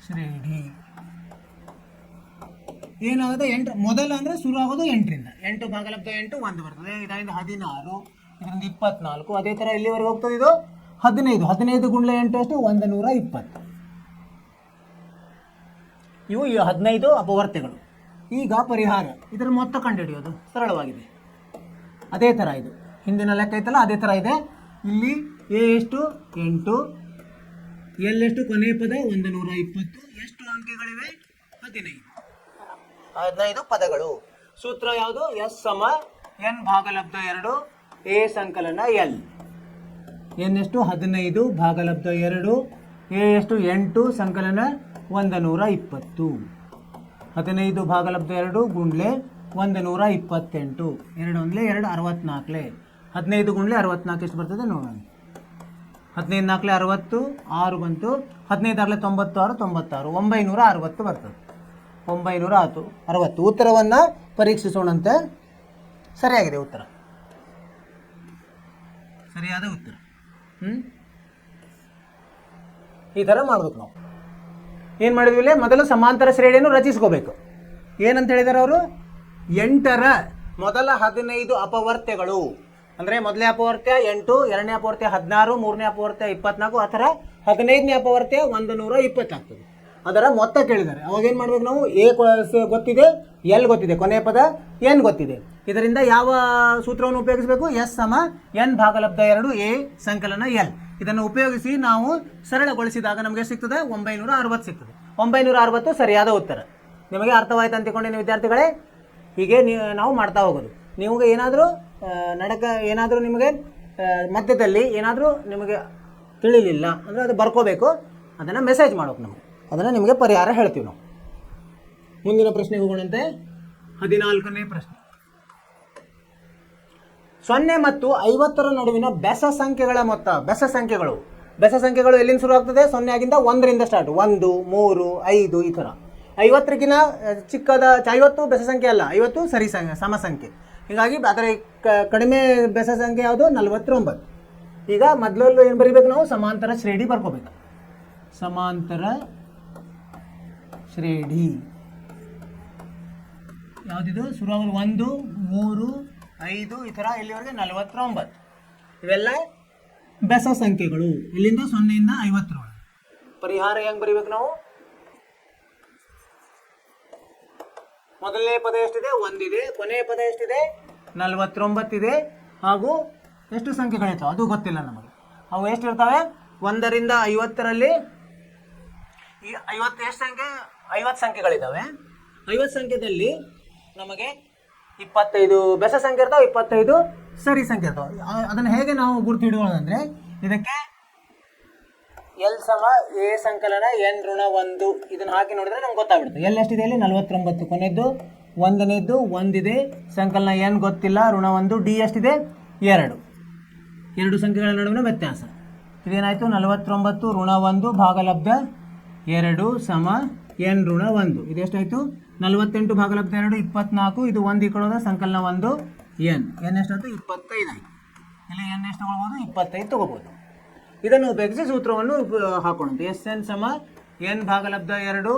ಶ್ರೇಣಿ ಏನಾಗುತ್ತೆ, 8 ಮೊದಲ ಅಂದರೆ ಶುರು ಆಗೋದು 8ರಿಂದ. 8 ಭಾಗಲಬ್ಧ 8 1 ಬರ್ತದೆ. ಇದರಿಂದ 16, ಇದರಿಂದ 24. ಅದೇ ಥರ ಎಲ್ಲಿವರೆಗೆ ಹೋಗ್ತದೆ ಇದು 15. 15 ಗುಂಡ್ಲೆ 8 ಅಷ್ಟು 120. ಇವು 15 ಅಪವರ್ತ್ಯಗಳು. ಈಗ ಪರಿಹಾರ, ಇದರ ಮೊತ್ತ ಕಂಡುಹಿಡಿಯೋದು ಸರಳವಾಗಿದೆ. ಅದೇ ಥರ ಇದು ಹಿಂದಿನ ಲೆಕ್ಕ ಐತಲ್ಲ ಅದೇ ಥರ ಇದೆ. ಇಲ್ಲಿ ಎ ಎಷ್ಟು 8, ಎಲ್ ಎಷ್ಟು ಕೊನೆ ಪದ 120, ಎಷ್ಟು ಅಂಕೆಗಳಿವೆ 15 ಪದಗಳು. ಸೂತ್ರ ಯಾವುದು, ಎಸ್ ಸಮ ಎನ್ ಭಾಗಲಬ್ಧ 2 ಎ ಸಂಕಲನ ಎಲ್. ಎನ್ ಎಷ್ಟು 15 ಭಾಗಲಬ್ಧ 2 ಎ ಎಷ್ಟು 8 ಸಂಕಲನ 120. 15 ಭಾಗಲಬ್ಧ 2 ಗುಂಡ್ಲೆ 128. 2 1 2 64. 15 ಗುಂಡ್ಲೆ 64 ಎಷ್ಟು ಬರ್ತದೆ ನೋಡೋಣ. 15 4 60, 6 ಬಂತು. 15 6 96, 960 ಬರ್ತದೆ. 960. ಉತ್ತರವನ್ನು ಪರೀಕ್ಷಿಸೋಣಂತೆ. ಸರಿಯಾಗಿದೆ ಉತ್ತರ, ಸರಿಯಾದ ಉತ್ತರ. ಈ ಥರ ಮಾಡ್ಬೇಕು ನಾವು. ಏನು ಮಾಡಿದ್ವಿ ಇಲ್ಲಿ, ಮೊದಲು ಸಮಾಂತರ ಶ್ರೇಣಿಯನ್ನು ರಚಿಸ್ಕೋಬೇಕು. ಏನಂತ ಹೇಳಿದ್ದಾರೆ ಅವರು, 8ರ ಮೊದಲ 15 ಅಪವರ್ತ್ಯಗಳು ಅಂದರೆ ಮೊದಲನೇ ಅಪವರ್ತ್ಯ 8, ಎರಡನೇ ಅಪವರ್ತ್ಯ 16, ಮೂರನೇ ಅಪವರ್ತ್ಯ 24, ಆ ಥರ 15ನೇ ಅಪವರ್ತ್ಯ 120 ಆಗ್ತದೆ. ಅದರ ಮೊತ್ತ ಕೇಳಿದ್ದಾರೆ. ಅವಾಗ ಏನು ಮಾಡ್ಬೇಕು ನಾವು, ಎ ಗೊತ್ತಿದೆ, ಎಲ್ ಗೊತ್ತಿದೆ, ಕೊನೆಯ ಪದ ಎನ್ ಗೊತ್ತಿದೆ. ಇದರಿಂದ ಯಾವ ಸೂತ್ರವನ್ನು ಉಪಯೋಗಿಸಬೇಕು, ಎಸ್ ಸಮ ಎನ್ ಭಾಗಲಬ್ಧ 2 ಎ ಸಂಕಲನ ಎಲ್. ಇದನ್ನು ಉಪಯೋಗಿಸಿ ನಾವು ಸರಳಗೊಳಿಸಿದಾಗ ನಮಗೆ ಸಿಗ್ತದೆ 960 ಸಿಗ್ತದೆ. 960 ಸರಿಯಾದ ಉತ್ತರ. ನಿಮಗೆ ಅರ್ಥವಾಯ್ತು ಅಂತಿಕೊಂಡೇನು ವಿದ್ಯಾರ್ಥಿಗಳೇ? ಹೀಗೆ ನಾವು ಮಾಡ್ತಾ ಹೋಗೋದು. ನಿಮಗೆ ಏನಾದರೂ ಏನಾದರೂ ನಿಮಗೆ ಮಧ್ಯದಲ್ಲಿ ಏನಾದರೂ ನಿಮಗೆ ತಿಳಿಲಿಲ್ಲ ಅಂದರೆ ಅದು ಬರ್ಕೋಬೇಕು, ಅದನ್ನು ಮೆಸೇಜ್ ಮಾಡೋಕೆ ನಾವು ಅದನ್ನು ನಿಮಗೆ ಪರಿಹಾರ ಹೇಳ್ತೀವಿ ನಾವು. ಮುಂದಿನ ಪ್ರಶ್ನೆಗೆ ಹೋಗೋಣಂತೆ. 14ನೇ ಪ್ರಶ್ನೆ. 0 ಮತ್ತು 50ರ ನಡುವಿನ ಬೆಸ ಸಂಖ್ಯೆಗಳ ಮೊತ್ತ. ಬೆಸ ಸಂಖ್ಯೆಗಳು ಎಲ್ಲಿಂದ ಶುರು ಆಗ್ತದೆ? 0 ಆಗಿಂದ 1ರಿಂದ ಸ್ಟಾರ್ಟ್. 1, 3, 5 ಈ ಥರ. 50ಕ್ಕಿಂತ ಚಿಕ್ಕದ 50 ಬೆಸ ಸಂಖ್ಯೆ ಅಲ್ಲ, 50 ಸರಿ ಸಮ ಸಂಖ್ಯೆ. ಹೀಗಾಗಿ ಅದರ ಕಡಿಮೆ ಬೆಸ ಸಂಖ್ಯೆ ಯಾವುದು? 49. ಈಗ ಮೊದಲಲ್ಲೂ ಏನು ಬರೀಬೇಕು ನಾವು? ಸಮಾಂತರ ಶ್ರೇಣಿ ಬರ್ಕೋಬೇಕು. ಸಮಾಂತರ ಶ್ರೇಣಿ ಯಾವುದಿದು? ಶುರುವಾಗಲು 1, 3, 5 ಈ ಥರ ಇಲ್ಲಿವರೆಗೆ 49. ಇವೆಲ್ಲ ಬೆಸ ಸಂಖ್ಯೆಗಳು. ಇಲ್ಲಿಂದ 0ಯಿಂದ 50. ಪರಿಹಾರ ಹೆಂಗೆ ಬರೀಬೇಕು ನಾವು? ಮೊದಲನೇ ಪದ ಎಷ್ಟಿದೆ? 1 ಇದೆ. ಕೊನೆಯ ಪದ ಎಷ್ಟಿದೆ? 49 ಇದೆ. ಹಾಗೂ ಎಷ್ಟು ಸಂಖ್ಯೆಗಳಿರ್ತಾವೆ ಅದು ಗೊತ್ತಿಲ್ಲ ನಮಗೆ. ಅವು ಎಷ್ಟಿರ್ತವೆ? 1ರಿಂದ 50ರಲ್ಲಿ ಈ 50 ಎಷ್ಟು ಸಂಖ್ಯೆ? 50 ಸಂಖ್ಯೆಗಳಿದ್ದಾವೆ. 50 ಸಂಖ್ಯೆದಲ್ಲಿ ನಮಗೆ 25 ಬೆಸ ಸಂಖ್ಯೆ ಇರ್ತಾವೆ, 25 ಸರಿ ಸಂಖ್ಯೆ ಇರ್ತಾವೆ. ಅದನ್ನು ಹೇಗೆ ನಾವು ಗುರುತು ಹಿಡಿಯೋದಂದರೆ, ಇದಕ್ಕೆ ಎಲ್ ಸಮ ಎ ಸಂಕಲನ n ಋಣ 1 ಇದನ್ನು ಹಾಕಿ ನೋಡಿದ್ರೆ ನಮ್ಗೆ ಗೊತ್ತಾಗ್ಬಿಡುತ್ತೆ. ಎಲ್ ಎಷ್ಟಿದೆ? ಇಲ್ಲಿ 49. ಕೊನೆಯದ್ದು 1ನೇದ್ದು 1 ಇದೆ. ಸಂಕಲನ n ಗೊತ್ತಿಲ್ಲ, ಋಣ 1. ಡಿ ಎಷ್ಟಿದೆ? 2 ಸಂಖ್ಯೆಗಳ ನಡುವಿನ ವ್ಯತ್ಯಾಸ. ಇದೇನಾಯಿತು? 49 ಋಣ 1 ಭಾಗಲಬ್ಧ 2 ಸಮ n ಋಣ 1. ಇದೆಷ್ಟಾಯಿತು? 48 ಭಾಗಲಬ್ಧ 2 24. ಇದು 1 ಈ ಕಡೆ ಸಂಕಲನ 1 n ಎಷ್ಟಾಯ್ತು? 25 ಆಯಿತು. ಇಲ್ಲಿ n ಎಷ್ಟು ತಗೊಳ್ಬೋದು? 25 ತಗೋಬೋದು. ಇದನ್ನು ಉಪಯೋಗಿಸಿ ಸೂತ್ರವನ್ನು ಹಾಕೊಳ್ಳುತ್ತೆ. ಎಸ್ ಎನ್ ಸಮ n ಭಾಗಲಬ್ಧ 2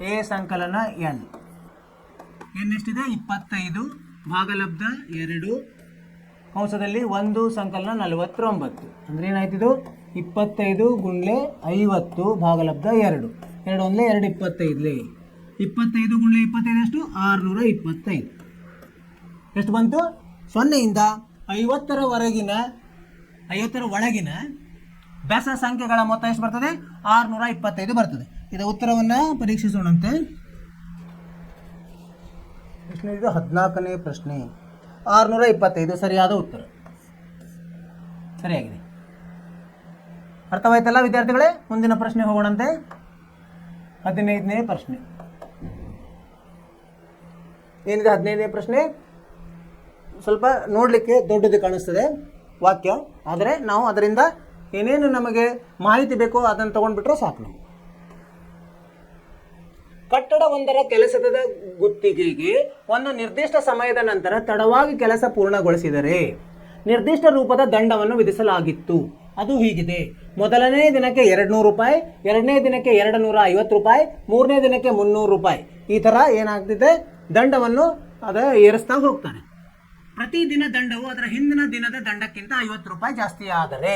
ಎ ಸಂಕಲನ n. n ಎಷ್ಟಿದೆ? 25 ಭಾಗಲಬ್ಧ 2 ಕಂಸದಲ್ಲಿ 1 ಸಂಕಲನ 49. ಅಂದರೆ ಏನಾಯ್ತಿದು? 25 ಗುಂಡ್ಲೆ 50 ಭಾಗಲಬ್ಧ 2. 2 ಒಂದ್ಲೆ 2 25. 25 ಗುಂಡ್ಲೆ 25 ಎಷ್ಟು? 625. ಎಷ್ಟು ಬಂತು? 0ಯಿಂದ 50ರ ಒಳಗಿನ ಬೆಸ ಸಂಖ್ಯೆಗಳ ಮೊತ್ತ ಎಷ್ಟು ಬರ್ತದೆ? 625 ಬರ್ತದೆ. ಇದರ ಉತ್ತರವನ್ನು ಪರೀಕ್ಷಿಸೋಣಂತೆ. ಪ್ರಶ್ನೆ ಇದು 14ನೇ ಪ್ರಶ್ನೆ. 625 ಸರಿಯಾದ ಉತ್ತರ. ಸರಿಯಾಗಿದೆ. ಅರ್ಥವಾಯ್ತಲ್ಲ ವಿದ್ಯಾರ್ಥಿಗಳೇ? ಮುಂದಿನ ಪ್ರಶ್ನೆ ಹೋಗೋಣಂತೆ. 15ನೇ ಪ್ರಶ್ನೆ ಏನಿದೆ? 15ನೇ ಪ್ರಶ್ನೆ ಸ್ವಲ್ಪ ನೋಡಲಿಕ್ಕೆ ದೊಡ್ಡದು ಕಾಣಿಸ್ತದೆ ವಾಕ್ಯ, ಆದರೆ ನಾವು ಅದರಿಂದ ಏನೇನು ನಮಗೆ ಮಾಹಿತಿ ಬೇಕೋ ಅದನ್ನು ತಗೊಂಡ್ಬಿಟ್ರೆ ಸಾಕು. ನಾವು ಕಟ್ಟಡವೊಂದರ ಕೆಲಸದ ಗುತ್ತಿಗೆಗೆ ಒಂದು ನಿರ್ದಿಷ್ಟ ಸಮಯದ ನಂತರ ತಡವಾಗಿ ಕೆಲಸ ಪೂರ್ಣಗೊಳಿಸಿದರೆ ನಿರ್ದಿಷ್ಟ ರೂಪದ ದಂಡವನ್ನು ವಿಧಿಸಲಾಗಿತ್ತು. ಅದು ಹೀಗಿದೆ: ಮೊದಲನೇ ದಿನಕ್ಕೆ 200 ರೂಪಾಯಿ, ಎರಡನೇ ದಿನಕ್ಕೆ 250 ರೂಪಾಯಿ, ಮೂರನೇ ದಿನಕ್ಕೆ 300 ರೂಪಾಯಿ. ಈ ಥರ ಏನಾಗ್ತಿದೆ? ದಂಡವನ್ನು ಏರಿಸ್ತಾ ಹೋಗ್ತಾನೆ. ಪ್ರತಿದಿನ ದಂಡವು ಅದರ ಹಿಂದಿನ ದಿನದ ದಂಡಕ್ಕಿಂತ 50 ರೂಪಾಯಿ ಜಾಸ್ತಿ ಆದರೆ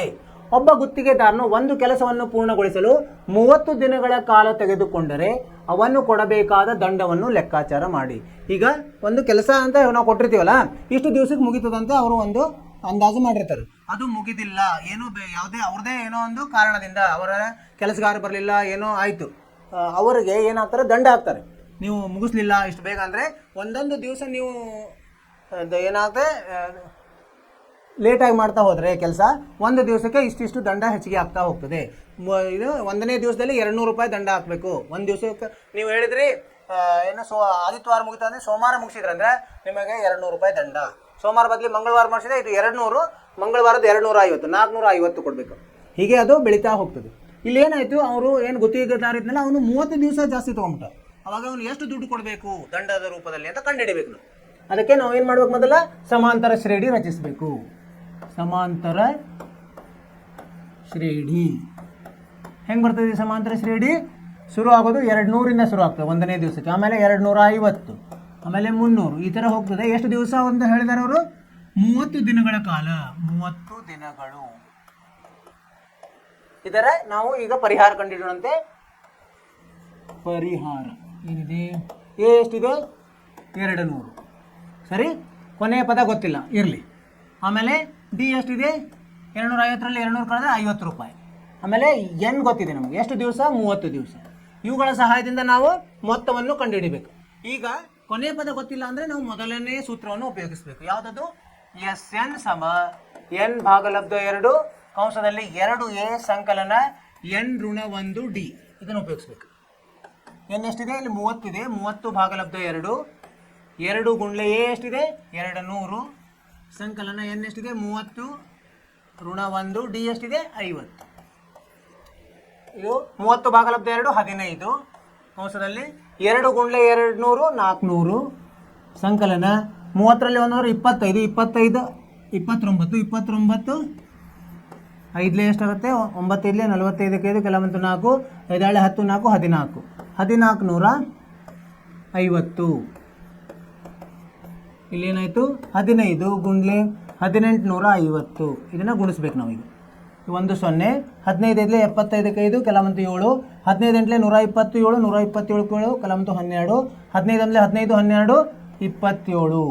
ಒಬ್ಬ ಗುತ್ತಿಗೆದಾರನು ಒಂದು ಕೆಲಸವನ್ನು ಪೂರ್ಣಗೊಳಿಸಲು 30 ದಿನಗಳ ಕಾಲ ತೆಗೆದುಕೊಂಡರೆ ಅವನ್ನು ಕೊಡಬೇಕಾದ ದಂಡವನ್ನು ಲೆಕ್ಕಾಚಾರ ಮಾಡಿ. ಈಗ ಒಂದು ಕೆಲಸ ಅಂತ ನಾವು ಕೊಟ್ಟಿರ್ತೀವಲ್ಲ, ಇಷ್ಟು ದಿವಸಕ್ಕೆ ಮುಗೀತದಂತೆ ಅವರು ಒಂದು ಅಂದಾಜು ಮಾಡಿರ್ತಾರೆ. ಅದು ಮುಗಿದಿಲ್ಲ, ಏನೋ ಯಾವುದೇ ಅವ್ರದ್ದೇ ಏನೋ ಒಂದು ಕಾರಣದಿಂದ ಅವರ ಕೆಲಸಗಾರ ಬರಲಿಲ್ಲ, ಏನೋ ಆಯಿತು, ಅವರಿಗೆ ಏನಾಗ್ತಾರೆ? ದಂಡ ಹಾಕ್ತಾರೆ. ನೀವು ಮುಗಿಸ್ಲಿಲ್ಲ ಇಷ್ಟು ಬೇಗ ಅಂದರೆ ಒಂದೊಂದು ದಿವಸ ನೀವು ಏನಾಗುತ್ತೆ, ಲೇಟಾಗಿ ಮಾಡ್ತಾ ಹೋದರೆ ಕೆಲಸ, ಒಂದು ದಿವಸಕ್ಕೆ ಇಷ್ಟಿಷ್ಟು ದಂಡ ಹೆಚ್ಚಿಗೆ ಆಗ್ತಾ ಹೋಗ್ತದೆ. ಇದು 1ನೇ ದಿವಸದಲ್ಲಿ 200 ರೂಪಾಯಿ ದಂಡ ಹಾಕಬೇಕು. ಒಂದು ದಿವಸಕ್ಕೆ ನೀವು ಹೇಳಿದ್ರಿ ಏನು ಆದಿತ್ಯವಾರ ಮುಗಿತಾ ಅಂದರೆ ಸೋಮವಾರ ಮುಗಿಸಿದ್ರಂದ್ರೆ ನಿಮಗೆ 200 ರೂಪಾಯಿ ದಂಡ. ಸೋಮವಾರ ಬದಲಿ ಮಂಗಳವಾರ ಮಾಡಿಸಿದ್ರೆ ಇದು 200, ಮಂಗಳವಾರದ 250, 450 ಕೊಡಬೇಕು. ಹೀಗೆ ಅದು ಬೆಳೀತಾ ಹೋಗ್ತದೆ. ಇಲ್ಲಿ ಏನಾಯಿತು? ಅವರು ಏನು ಗುತ್ತಿಗೆದಾರ ಇದ್ನಲ್ಲ, ಅವನು 30 ದಿವಸ ಜಾಸ್ತಿ ತೊಗೊಂಬಿಟ್ಟ. ಅವಾಗ ಅವನು ಎಷ್ಟು ದುಡ್ಡು ಕೊಡಬೇಕು ದಂಡದ ರೂಪದಲ್ಲಿ ಅಂತ ಕಂಡುಹಿಡಿಬೇಕು ನಾವು. ಅದಕ್ಕೆ ನಾವು ಏನು ಮಾಡ್ಬೇಕು? ಮೊದಲ ಸಮಾಂತರ ಶ್ರೇಣಿ ರಚಿಸಬೇಕು. ಸಮಾಂತರ ಶ್ರೇಣಿ ಹೆಂಗೆ ಬರ್ತದೆ? ಸಮಾಂತರ ಶ್ರೇಣಿ ಶುರು ಆಗೋದು 200ರಿಂದ ಶುರು ಆಗ್ತದೆ 1ನೇ ದಿವಸಕ್ಕೆ, ಆಮೇಲೆ 250, ಆಮೇಲೆ 300 ಈ ಥರ ಹೋಗ್ತದೆ. ಎಷ್ಟು ದಿವಸ ಅಂತ ಹೇಳಿದಾರೆ ಅವರು? 30 ದಿನಗಳ ಕಾಲ. 30 ದಿನಗಳು. ಇದರ ನಾವು ಈಗ ಪರಿಹಾರ ಕಂಡುಹಿಡಿಯೋಣಂತೆ. ಪರಿಹಾರ ಏನಿದೆ? ಎ ಎಷ್ಟಿದೆ? 200 ಸರಿ. ಕೊನೆಯ ಪದ ಗೊತ್ತಿಲ್ಲ, ಇರಲಿ. ಆಮೇಲೆ ಡಿ ಎಷ್ಟಿದೆ? 250ರಲ್ಲಿ 200 ಕಳೆದ್ರೆ 50 ರೂಪಾಯಿ. ಆಮೇಲೆ ಎನ್ ಗೊತ್ತಿದೆ ನಮಗೆ, ಎಷ್ಟು ದಿವಸ? 30 ದಿವಸ. ಇವುಗಳ ಸಹಾಯದಿಂದ ನಾವು ಮೊತ್ತವನ್ನು ಕಂಡುಹಿಡಿಬೇಕು. ಈಗ ಕೊನೆಯ ಪದ ಗೊತ್ತಿಲ್ಲ ಅಂದರೆ ನಾವು ಮೊದಲನೇ ಸೂತ್ರವನ್ನು ಉಪಯೋಗಿಸಬೇಕು. ಯಾವುದದು? ಎಸ್ ಎನ್ ಸಮ ಎನ್ ಭಾಗಲಬ್ಧ 2 ಕಂಸದಲ್ಲಿ 2a ಸಂಕಲನ ಎನ್ ಋಣ 1 ಡಿ. ಇದನ್ನು ಉಪಯೋಗಿಸ್ಬೇಕು. ಎನ್ ಎಷ್ಟಿದೆ? ಇಲ್ಲಿ 30 ಇದೆ. 30 ಭಾಗಲಬ್ಧ 2 2 ಗುಂಡ್ಲೆ ಎ ಎಷ್ಟಿದೆ? 200 ಸಂಕಲನ ಎನ್ ಎಷ್ಟಿದೆ? 30 ಋಣ 1 ಡಿ ಎಷ್ಟಿದೆ? 50. ಇದು 30 ಭಾಗಲಬ್ಧ 2 15 ಕಂಸದಲ್ಲಿ 2 ಗುಂಡ್ಲೆ 200 400 ಸಂಕಲನ 30ರಲ್ಲಿ 100 25 25 29 29 5 ಎಷ್ಟಾಗುತ್ತೆ? 9 ಇಲ್ಲಿ 45 5 ಕೆಲವೊಂದು 4 5 10 4 14 1450. ಇಲ್ಲೇನಾಯಿತು? 15 ಗುಂಡ್ಲೆ 1850. ಇದನ್ನು ಗುಣಿಸ್ಬೇಕು ನಾವೀಗ. 1 0 15 75 5 ಕೆಲವೊಂದು 7 15 127 127 ಕೆಲವೊಂದು 12 15 15 12 27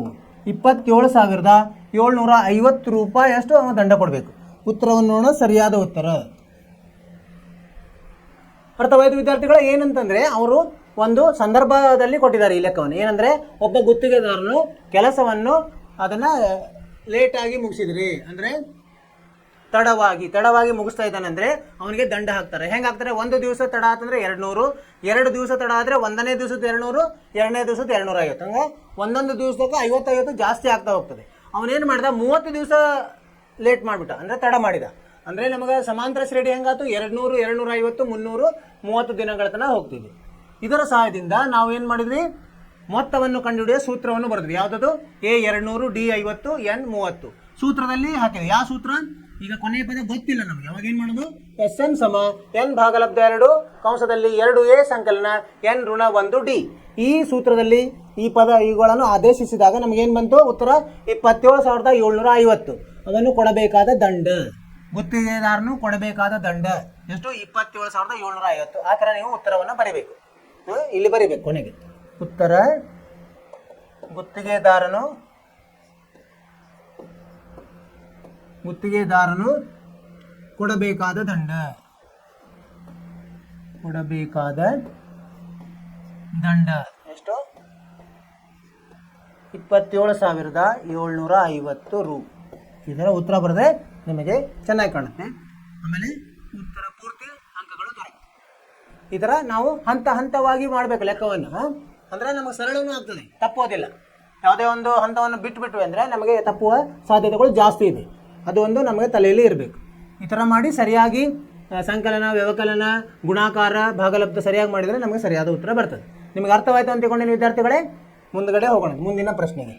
27,750 ರೂಪಾಯಿ ಅಷ್ಟು ದಂಡ ಕೊಡಬೇಕು. ಉತ್ತರವನ್ನು ನೋಡೋಣ. ಸರಿಯಾದ ಉತ್ತರ ಅರ್ಥವಾಯಿತು ವಿದ್ಯಾರ್ಥಿಗಳ? ಏನಂತಂದರೆ ಅವರು ಒಂದು ಸಂದರ್ಭದಲ್ಲಿ ಕೊಟ್ಟಿದ್ದಾರೆ ಈ ಲೆಕ್ಕವನ್ನು. ಏನಂದರೆ ಒಬ್ಬ ಗುತ್ತಿಗೆದಾರನು ಕೆಲಸವನ್ನು ಅದನ್ನು ಲೇಟಾಗಿ ಮುಗಿಸಿದ್ರಿ ಅಂದರೆ ತಡವಾಗಿ ಮುಗಿಸ್ತಾ ಇದ್ದಾನೆ ಅಂದರೆ ಅವನಿಗೆ ದಂಡ ಹಾಕ್ತಾರೆ. ಹೆಂಗೆ ಹಾಕ್ತಾರೆ? 1 ದಿವಸ ತಡ ಆತಂದರೆ 200, 2 ದಿವಸ ತಡ ಆದರೆ 1ನೇ ದಿವಸದ 200, 2ನೇ ದಿವಸದ 250. ಹಂಗೆ ಒಂದೊಂದು ದಿವಸಕ್ಕೆ 50 ಜಾಸ್ತಿ ಆಗ್ತಾ ಹೋಗ್ತದೆ. ಅವನೇನು ಮಾಡಿದ? 30 ದಿವಸ ಲೇಟ್ ಮಾಡಿಬಿಟ್ಟ, ಅಂದರೆ ತಡ ಮಾಡಿದ. ಅಂದರೆ ನಮಗೆ ಸಮಾಂತರ ಶ್ರೇಣಿ ಹೆಂಗಾಯ್ತು? 200, 250, 300, 30 ದಿನಗಳ ತನಕ ಹೋಗ್ತೀವಿ. ಇದರ ಸಹಾಯದಿಂದ ನಾವು ಏನು ಮಾಡಿದ್ವಿ? ಮೊತ್ತವನ್ನು ಕಂಡುಹಿಡಿಯೋ ಸೂತ್ರವನ್ನು ಬರೆದ್ವಿ. ಯಾವುದದು? ಎ 200 ಡಿ 50 ಎನ್ 30 ಸೂತ್ರದಲ್ಲಿ ಹಾಕಿದೆ. ಯಾವ ಸೂತ್ರ? ಈಗ ಕೊನೆಯ ಪದ ಗೊತ್ತಿಲ್ಲ ನಮಗೆ. ಅವಾಗ ಏನು ಮಾಡೋದು? ಎಸ್ ಎನ್ ಸಮ ಎನ್ ಭಾಗಲಬ್ಧ 2 ಕಂಸದಲ್ಲಿ 2a ಸಂಕಲನ ಎನ್ ಋಣ 1 ಡಿ. ಈ ಸೂತ್ರದಲ್ಲಿ ಈ ಪದ ಇವುಗಳನ್ನು ಆದೇಶಿಸಿದಾಗ ನಮಗೇನು ಬಂತು? ಉತ್ತರ 27,750. ಅದನ್ನು ಕೊಡಬೇಕಾದ ದಂಡ, ಗುತ್ತಿಗೆದಾರನು ಕೊಡಬೇಕಾದ ದಂಡ ಎಷ್ಟು? 27,750. ಆ ಥರ ನೀವು ಉತ್ತರವನ್ನು ಬರೀಬೇಕು. ಇಲ್ಲಿ ಬರೀಬೇಕು ಕೊನೆಗೆ. ಉತ್ತರ ಗುತ್ತಿಗೆದಾರನು ಕೊಡಬೇಕಾದ ದಂಡ ಎಷ್ಟು? 27,750 ರು. ಇದರ ಉತ್ತರ ಬರೆದ್ರೆ ನಿಮಗೆ ಚೆನ್ನಾಗಿ ಕಾಣುತ್ತೆ. ಆಮೇಲೆ ಉತ್ತರ ಪೂರ್ತಿ ಅಂಕಗಳು ದೊರೆಯುತ್ತೆ. ಈ ಥರ ನಾವು ಹಂತವಾಗಿ ಮಾಡಬೇಕು ಲೆಕ್ಕವನ್ನು. ಅಂದರೆ ನಮಗೆ ಸರಳವೂ ಆಗ್ತದೆ, ತಪ್ಪೋದಿಲ್ಲ. ಯಾವುದೇ ಒಂದು ಹಂತವನ್ನು ಬಿಟ್ಬಿಟ್ವಿ ಅಂದರೆ ನಮಗೆ ತಪ್ಪುವ ಸಾಧ್ಯತೆಗಳು ಜಾಸ್ತಿ ಇದೆ. ಅದು ಒಂದು ನಮಗೆ ತಲೆಯಲ್ಲಿ ಇರಬೇಕು. ಈ ಥರ ಮಾಡಿ ಸರಿಯಾಗಿ ಸಂಕಲನ, ವ್ಯವಕಲನ, ಗುಣಾಕಾರ, ಭಾಗಲಬ್ಧ ಸರಿಯಾಗಿ ಮಾಡಿದರೆ ನಮಗೆ ಸರಿಯಾದ ಉತ್ತರ ಬರ್ತದೆ. ನಿಮಗೆ ಅರ್ಥವಾಯಿತು ಅಂತ ತಿಳ್ಕೊಂಡಿನಿ ವಿದ್ಯಾರ್ಥಿಗಳೇ? ಮುಂದುಗಡೆ ಹೋಗೋಣ ಮುಂದಿನ ಪ್ರಶ್ನೆಗೆ.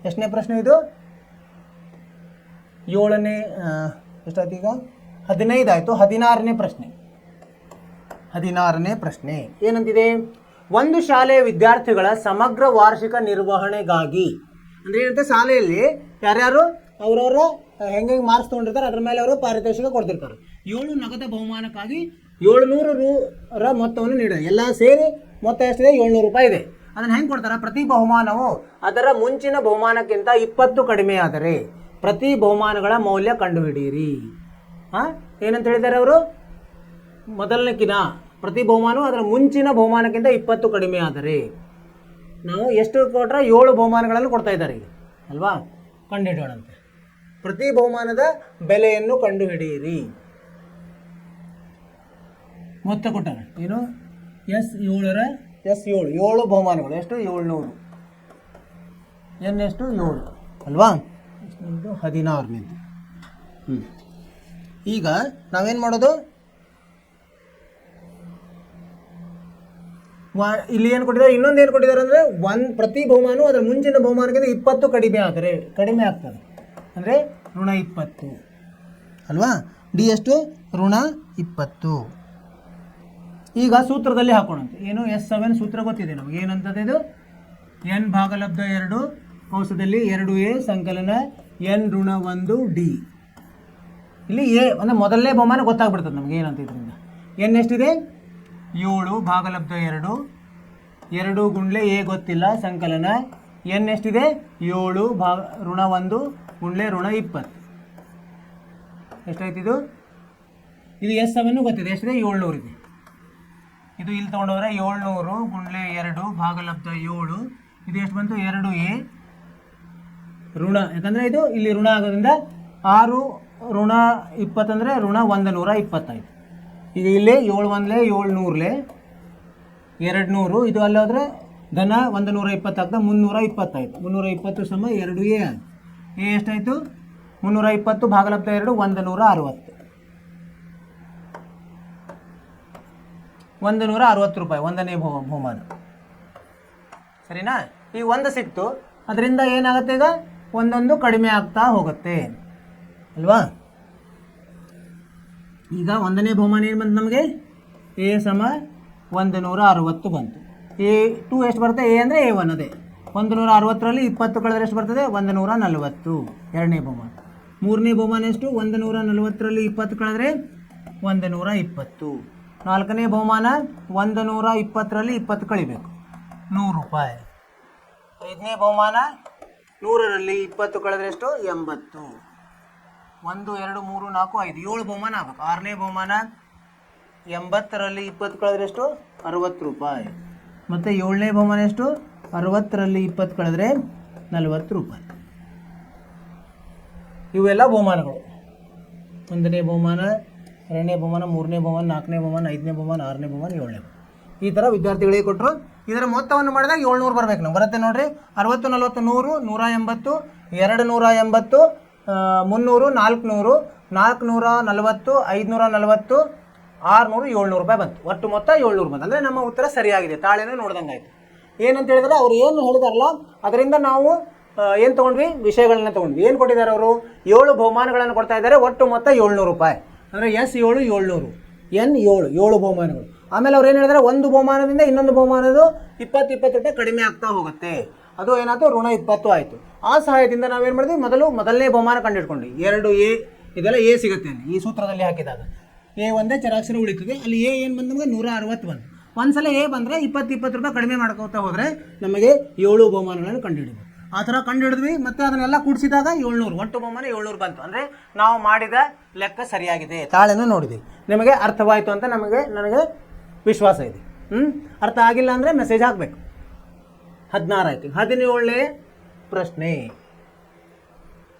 ಎಷ್ಟನೇ ಪ್ರಶ್ನೆ ಇದು? 7ನೇ ಎಷ್ಟಾಯ್ತು ಈಗ? 15 ಆಯಿತು. 16ನೇ ಪ್ರಶ್ನೆ ಏನಂತಿದೆ? ಒಂದು ಶಾಲೆಯ ವಿದ್ಯಾರ್ಥಿಗಳ ಸಮಗ್ರ ವಾರ್ಷಿಕ ನಿರ್ವಹಣೆಗಾಗಿ ಅಂದರೆ ಏನಂತೆ, ಶಾಲೆಯಲ್ಲಿ ಯಾರ್ಯಾರು ಅವರವರ ಹೆಂಗೆ ಮಾರ್ಕ್ಸ್ ತೊಗೊಂಡಿರ್ತಾರೆ ಅದ್ರ ಮೇಲೆ ಅವರು ಪಾರಿತೋಷಿಕ ಕೊಡ್ತಿರ್ತಾರೆ. 7 ನಗದ ಬಹುಮಾನಕ್ಕಾಗಿ 700 ರ ಮೊತ್ತವನ್ನು ನೀಡಿದೆ. ಎಲ್ಲ ಸೇರಿ ಮೊತ್ತ ಎಷ್ಟಿದೆ? 700 ರೂಪಾಯಿ ಇದೆ. ಅದನ್ನು ಹೆಂಗೆ ಕೊಡ್ತಾರೆ? ಪ್ರತಿ ಬಹುಮಾನವು ಅದರ ಮುಂಚಿನ ಬಹುಮಾನಕ್ಕಿಂತ 20 ಕಡಿಮೆ ಆದರೆ ಪ್ರತಿ ಬಹುಮಾನಗಳ ಮೌಲ್ಯ ಕಂಡುಹಿಡಿಯಿರಿ. ಏನಂತ ಹೇಳಿದ್ದಾರೆ ಅವರು? ಮೊದಲನೇಕಿನ ಪ್ರತಿ ಬಹುಮಾನವು ಅದರ ಮುಂಚಿನ ಬಹುಮಾನಕ್ಕಿಂತ 20 ಕಡಿಮೆ ಆದರೆ ನಾವು ಎಷ್ಟು ಕೊಟ್ಟರೆ? 7 ಬಹುಮಾನಗಳನ್ನು ಕೊಡ್ತಾ ಇದ್ದಾರೆ ಈಗ ಅಲ್ವಾ? ಕಂಡುಹಿಡಿಯೋಣಂತೆ. ಪ್ರತಿ ಬಹುಮಾನದ ಬೆಲೆಯನ್ನು ಕಂಡುಹಿಡಿಯಿರಿ. ಮೊತ್ತ ಕೊಟ್ಟಾಗ ಏನು? ಏಳು ಬಹುಮಾನಗಳು ಎಷ್ಟು? 700. ಎನ್ ಎಷ್ಟು? 7 ಅಲ್ವಾ? 16ನೇದು. ಈಗ ನಾವೇನು ಮಾಡೋದು? ಇಲ್ಲಿ ಏನು ಕೊಟ್ಟಿದ್ದಾರೆ? ಇನ್ನೊಂದು ಏನು ಕೊಟ್ಟಿದ್ದಾರೆ ಅಂದರೆ ಪ್ರತಿ ಬಹುಮಾನವು ಅದರ ಮುಂಚಿನ ಬಹುಮಾನಕ್ಕಿಂತ 20 ಕಡಿಮೆ ಆಗ್ತದೆ ಅಂದರೆ ಋಣ 20 ಅಲ್ವಾ? ಡಿ ಎಷ್ಟು? ಋಣ 20. ಈಗ ಸೂತ್ರದಲ್ಲಿ ಹಾಕೋಣಂತೆ. ಏನು? S7 ಸೂತ್ರ ಗೊತ್ತಿದೆ ನಮಗೆ. ಏನಂತದೆ ಇದು? ಎನ್ ಭಾಗಲಬ್ಧ 2 ಕಂಸದಲ್ಲಿ 2a ಸಂಕಲನ ಎನ್ ಋಣ 1 ಡಿ. ಇಲ್ಲಿ ಎ ಅಂದರೆ ಮೊದಲನೇ ಬಹುಮಾನ ಗೊತ್ತಾಗ್ಬಿಡ್ತದೆ ನಮಗೆ ಏನಂತ. ಇದರಿಂದ ಎನ್ ಎಷ್ಟಿದೆ? 7 ಭಾಗಲಬ್ಧ 2 2 ಗುಂಡ್ಲೆ ಎ ಗೊತ್ತಿಲ್ಲ ಸಂಕಲನ ಎನ್ ಎಷ್ಟಿದೆ? 7 ಋಣ 1 ಗುಂಡ್ಲೆ ಋಣ 20. ಎಷ್ಟಾಯ್ತು ಇದು ಎಸ್ ಸೆವೆನ್ನು ಗೊತ್ತಿದೆ, ಎಷ್ಟಿದೆ 700 ಇದೆ. ಇದು ಇಲ್ಲಿ ತೊಗೊಂಡೋದ್ರೆ 700 ಗುಂಡ್ಲೆ 2 ಭಾಗಲಬ್ಧ 7, ಇದು ಎಷ್ಟು ಬಂತು 2a ಋಣ, ಯಾಕಂದರೆ ಇದು ಇಲ್ಲಿ ಋಣ ಆಗೋದ್ರಿಂದ 6 ಋಣ 20 ಅಂದರೆ ಋಣ 125. ಈಗ ಇಲ್ಲಿ 7 1 700 200, ಇದು ಅಲ್ಲಿ ಹೋದರೆ ಧನ 120 ಆಗ್ತದೆ, 325. 320 ಸಮ 2a ಎ ಎಷ್ಟಾಯಿತು 320 ಭಾಗಲಬ್ಧ 2 160. 160 ರೂಪಾಯಿ ಒಂದನೇ ಬಹುಮಾನ. ಸರಿನಾ? ಈಗ ಒಂದು ಸಿಕ್ತು, ಅದರಿಂದ ಏನಾಗುತ್ತೆ, ಈಗ ಒಂದೊಂದು ಕಡಿಮೆ ಆಗ್ತಾ ಹೋಗುತ್ತೆ ಅಲ್ವಾ. ಈಗ ಒಂದನೇ ಬಹುಮಾನ ಏನು ಬಂತು ನಮಗೆ, ಎ ಸಮ 160 ಬಂತು. A2 ಎಷ್ಟು ಬರುತ್ತೆ, ಎ ಅಂದರೆ A1 ಅದೇ 160ರಲ್ಲಿ 20 ಕಳೆದ್ರೆ ಎಷ್ಟು ಬರ್ತದೆ 140 ಎರಡನೇ ಬಹುಮಾನ. ಮೂರನೇ ಬಹುಮಾನ ಎಷ್ಟು 140ರಲ್ಲಿ 20 ಕಳೆದ್ರೆ 120. ನಾಲ್ಕನೇ ಬಹುಮಾನ 120ರಲ್ಲಿ 20 ಕಳಿಬೇಕು 100 ರೂಪಾಯಿ. ಐದನೇ ಬಹುಮಾನ 100ರಲ್ಲಿ 20 ಕಳೆದ್ರೆ ಎಷ್ಟು 80. 1 2 3 4 5 7 ಬಹುಮಾನ ಆಗಬೇಕು. ಆರನೇ ಬಹುಮಾನ 80ರಲ್ಲಿ 20 ಕಳೆದ್ರೆ ಎಷ್ಟು 60 ರೂಪಾಯಿ. ಮತ್ತು ಏಳನೇ ಬಹುಮಾನ ಎಷ್ಟು 60ರಲ್ಲಿ 20 ಕಳೆದ್ರೆ 40 ರೂಪಾಯಿ. ಇವೆಲ್ಲ ಬಹುಮಾನಗಳು. ಒಂದನೇ ಬಹುಮಾನ, ಎರಡನೇ ಬಹುಮಾನ, ಮೂರನೇ ಬಹುಮಾನ, ನಾಲ್ಕನೇ ಬಹುಮಾನ, ಐದನೇ ಬಹುಮಾನ, ಆರನೇ ಬಹುಮಾನ, ಏಳನೇ ಬಹುಮಾನ. ಈ ಥರ ವಿದ್ಯಾರ್ಥಿಗಳಿಗೆ ಕೊಟ್ಟರು. ಇದರ ಮೊತ್ತವನ್ನು ಮಾಡಿದಾಗ 700 ಬರಬೇಕು ನಾವು. ಬರುತ್ತೆ ನೋಡಿರಿ, 60 40 100 180 280 300 400 440 540 600 700 ರೂಪಾಯಿ ಬಂತು. ಒಟ್ಟು ಮೊತ್ತ 700 ಬಂತು. ಅಂದರೆ ನಮ್ಮ ಉತ್ತರ ಸರಿಯಾಗಿದೆ. ತಾಳೆನೂ ನೋಡ್ದಂಗೆ ಆಯಿತು. ಏನಂತ ಹೇಳಿದ್ರೆ ಅವ್ರು ಏನು ಹೇಳಿದಾರಲ್ಲ ಅದರಿಂದ ನಾವು ಏನು ತೊಗೊಂಡ್ವಿ, ವಿಷಯಗಳನ್ನ ತೊಗೊಂಡ್ವಿ. ಏನು ಕೊಟ್ಟಿದ್ದಾರೆ ಅವರು, 7 ಬಹುಮಾನಗಳನ್ನು ಕೊಡ್ತಾ ಇದ್ದಾರೆ. ಒಟ್ಟು ಮೊತ್ತ 700 ರೂಪಾಯಿ. ಅಂದರೆ S7 700, N7 7 ಬಹುಮಾನಗಳು. ಆಮೇಲೆ ಅವ್ರು ಏನು ಹೇಳಿದ್ರೆ, ಒಂದು ಬಹುಮಾನದಿಂದ ಇನ್ನೊಂದು ಬಹುಮಾನದ 20 ರೂಪಾಯಿ ಕಡಿಮೆ ಆಗ್ತಾ ಹೋಗುತ್ತೆ. ಅದು ಏನಾಯ್ತು, ಋಣ 20 ಆಯಿತು. ಆ ಸಹಾಯದಿಂದ ನಾವೇನು ಮಾಡಿದ್ವಿ, ಮೊದಲನೇ ಬಹುಮಾನ ಕಂಡುಹಿಡ್ಕೊಂಡ್ವಿ. 2a ಇದೆಲ್ಲ ಎ ಸಿಗುತ್ತೆ ಅಲ್ಲಿ ಈ ಸೂತ್ರದಲ್ಲಿ ಹಾಕಿದಾಗ. ಎ ಒಂದೇ ಚರಾಕ್ಷರ ಉಳಿತದೆ. ಅಲ್ಲಿ ಎ ಏನು ಬಂದು ನಮಗೆ 160 ಬಂತು. ಒಂದ್ಸಲ ಎ ಬಂದರೆ 20 ರೂಪಾಯಿ ಕಡಿಮೆ ಮಾಡ್ಕೋತಾ ಹೋದರೆ ನಮಗೆ 7 ಬಹುಮಾನಗಳನ್ನು ಕಂಡುಹಿಡಿದ್ವಿ. ಆ ಥರ ಕಂಡುಹಿಡಿದ್ವಿ. ಮತ್ತು ಅದನ್ನೆಲ್ಲ ಕೂಡಿಸಿದಾಗ 700, ಒಟ್ಟು ಬಹುಮಾನ 700 ಬಂತು. ಅಂದರೆ ನಾವು ಮಾಡಿದ ಲೆಕ್ಕ ಸರಿಯಾಗಿದೆ. ತಾಳೆನೂ ನೋಡಿದ್ವಿ. ನಿಮಗೆ ಅರ್ಥವಾಯಿತು ಅಂತ ನನಗೆ ವಿಶ್ವಾಸ ಇದೆ. ಅರ್ಥ ಆಗಿಲ್ಲ ಅಂದರೆ ಮೆಸೇಜ್ ಹಾಕಬೇಕು. 16 ಆಯಿತು. 17ನೇ ಪ್ರಶ್ನೆ.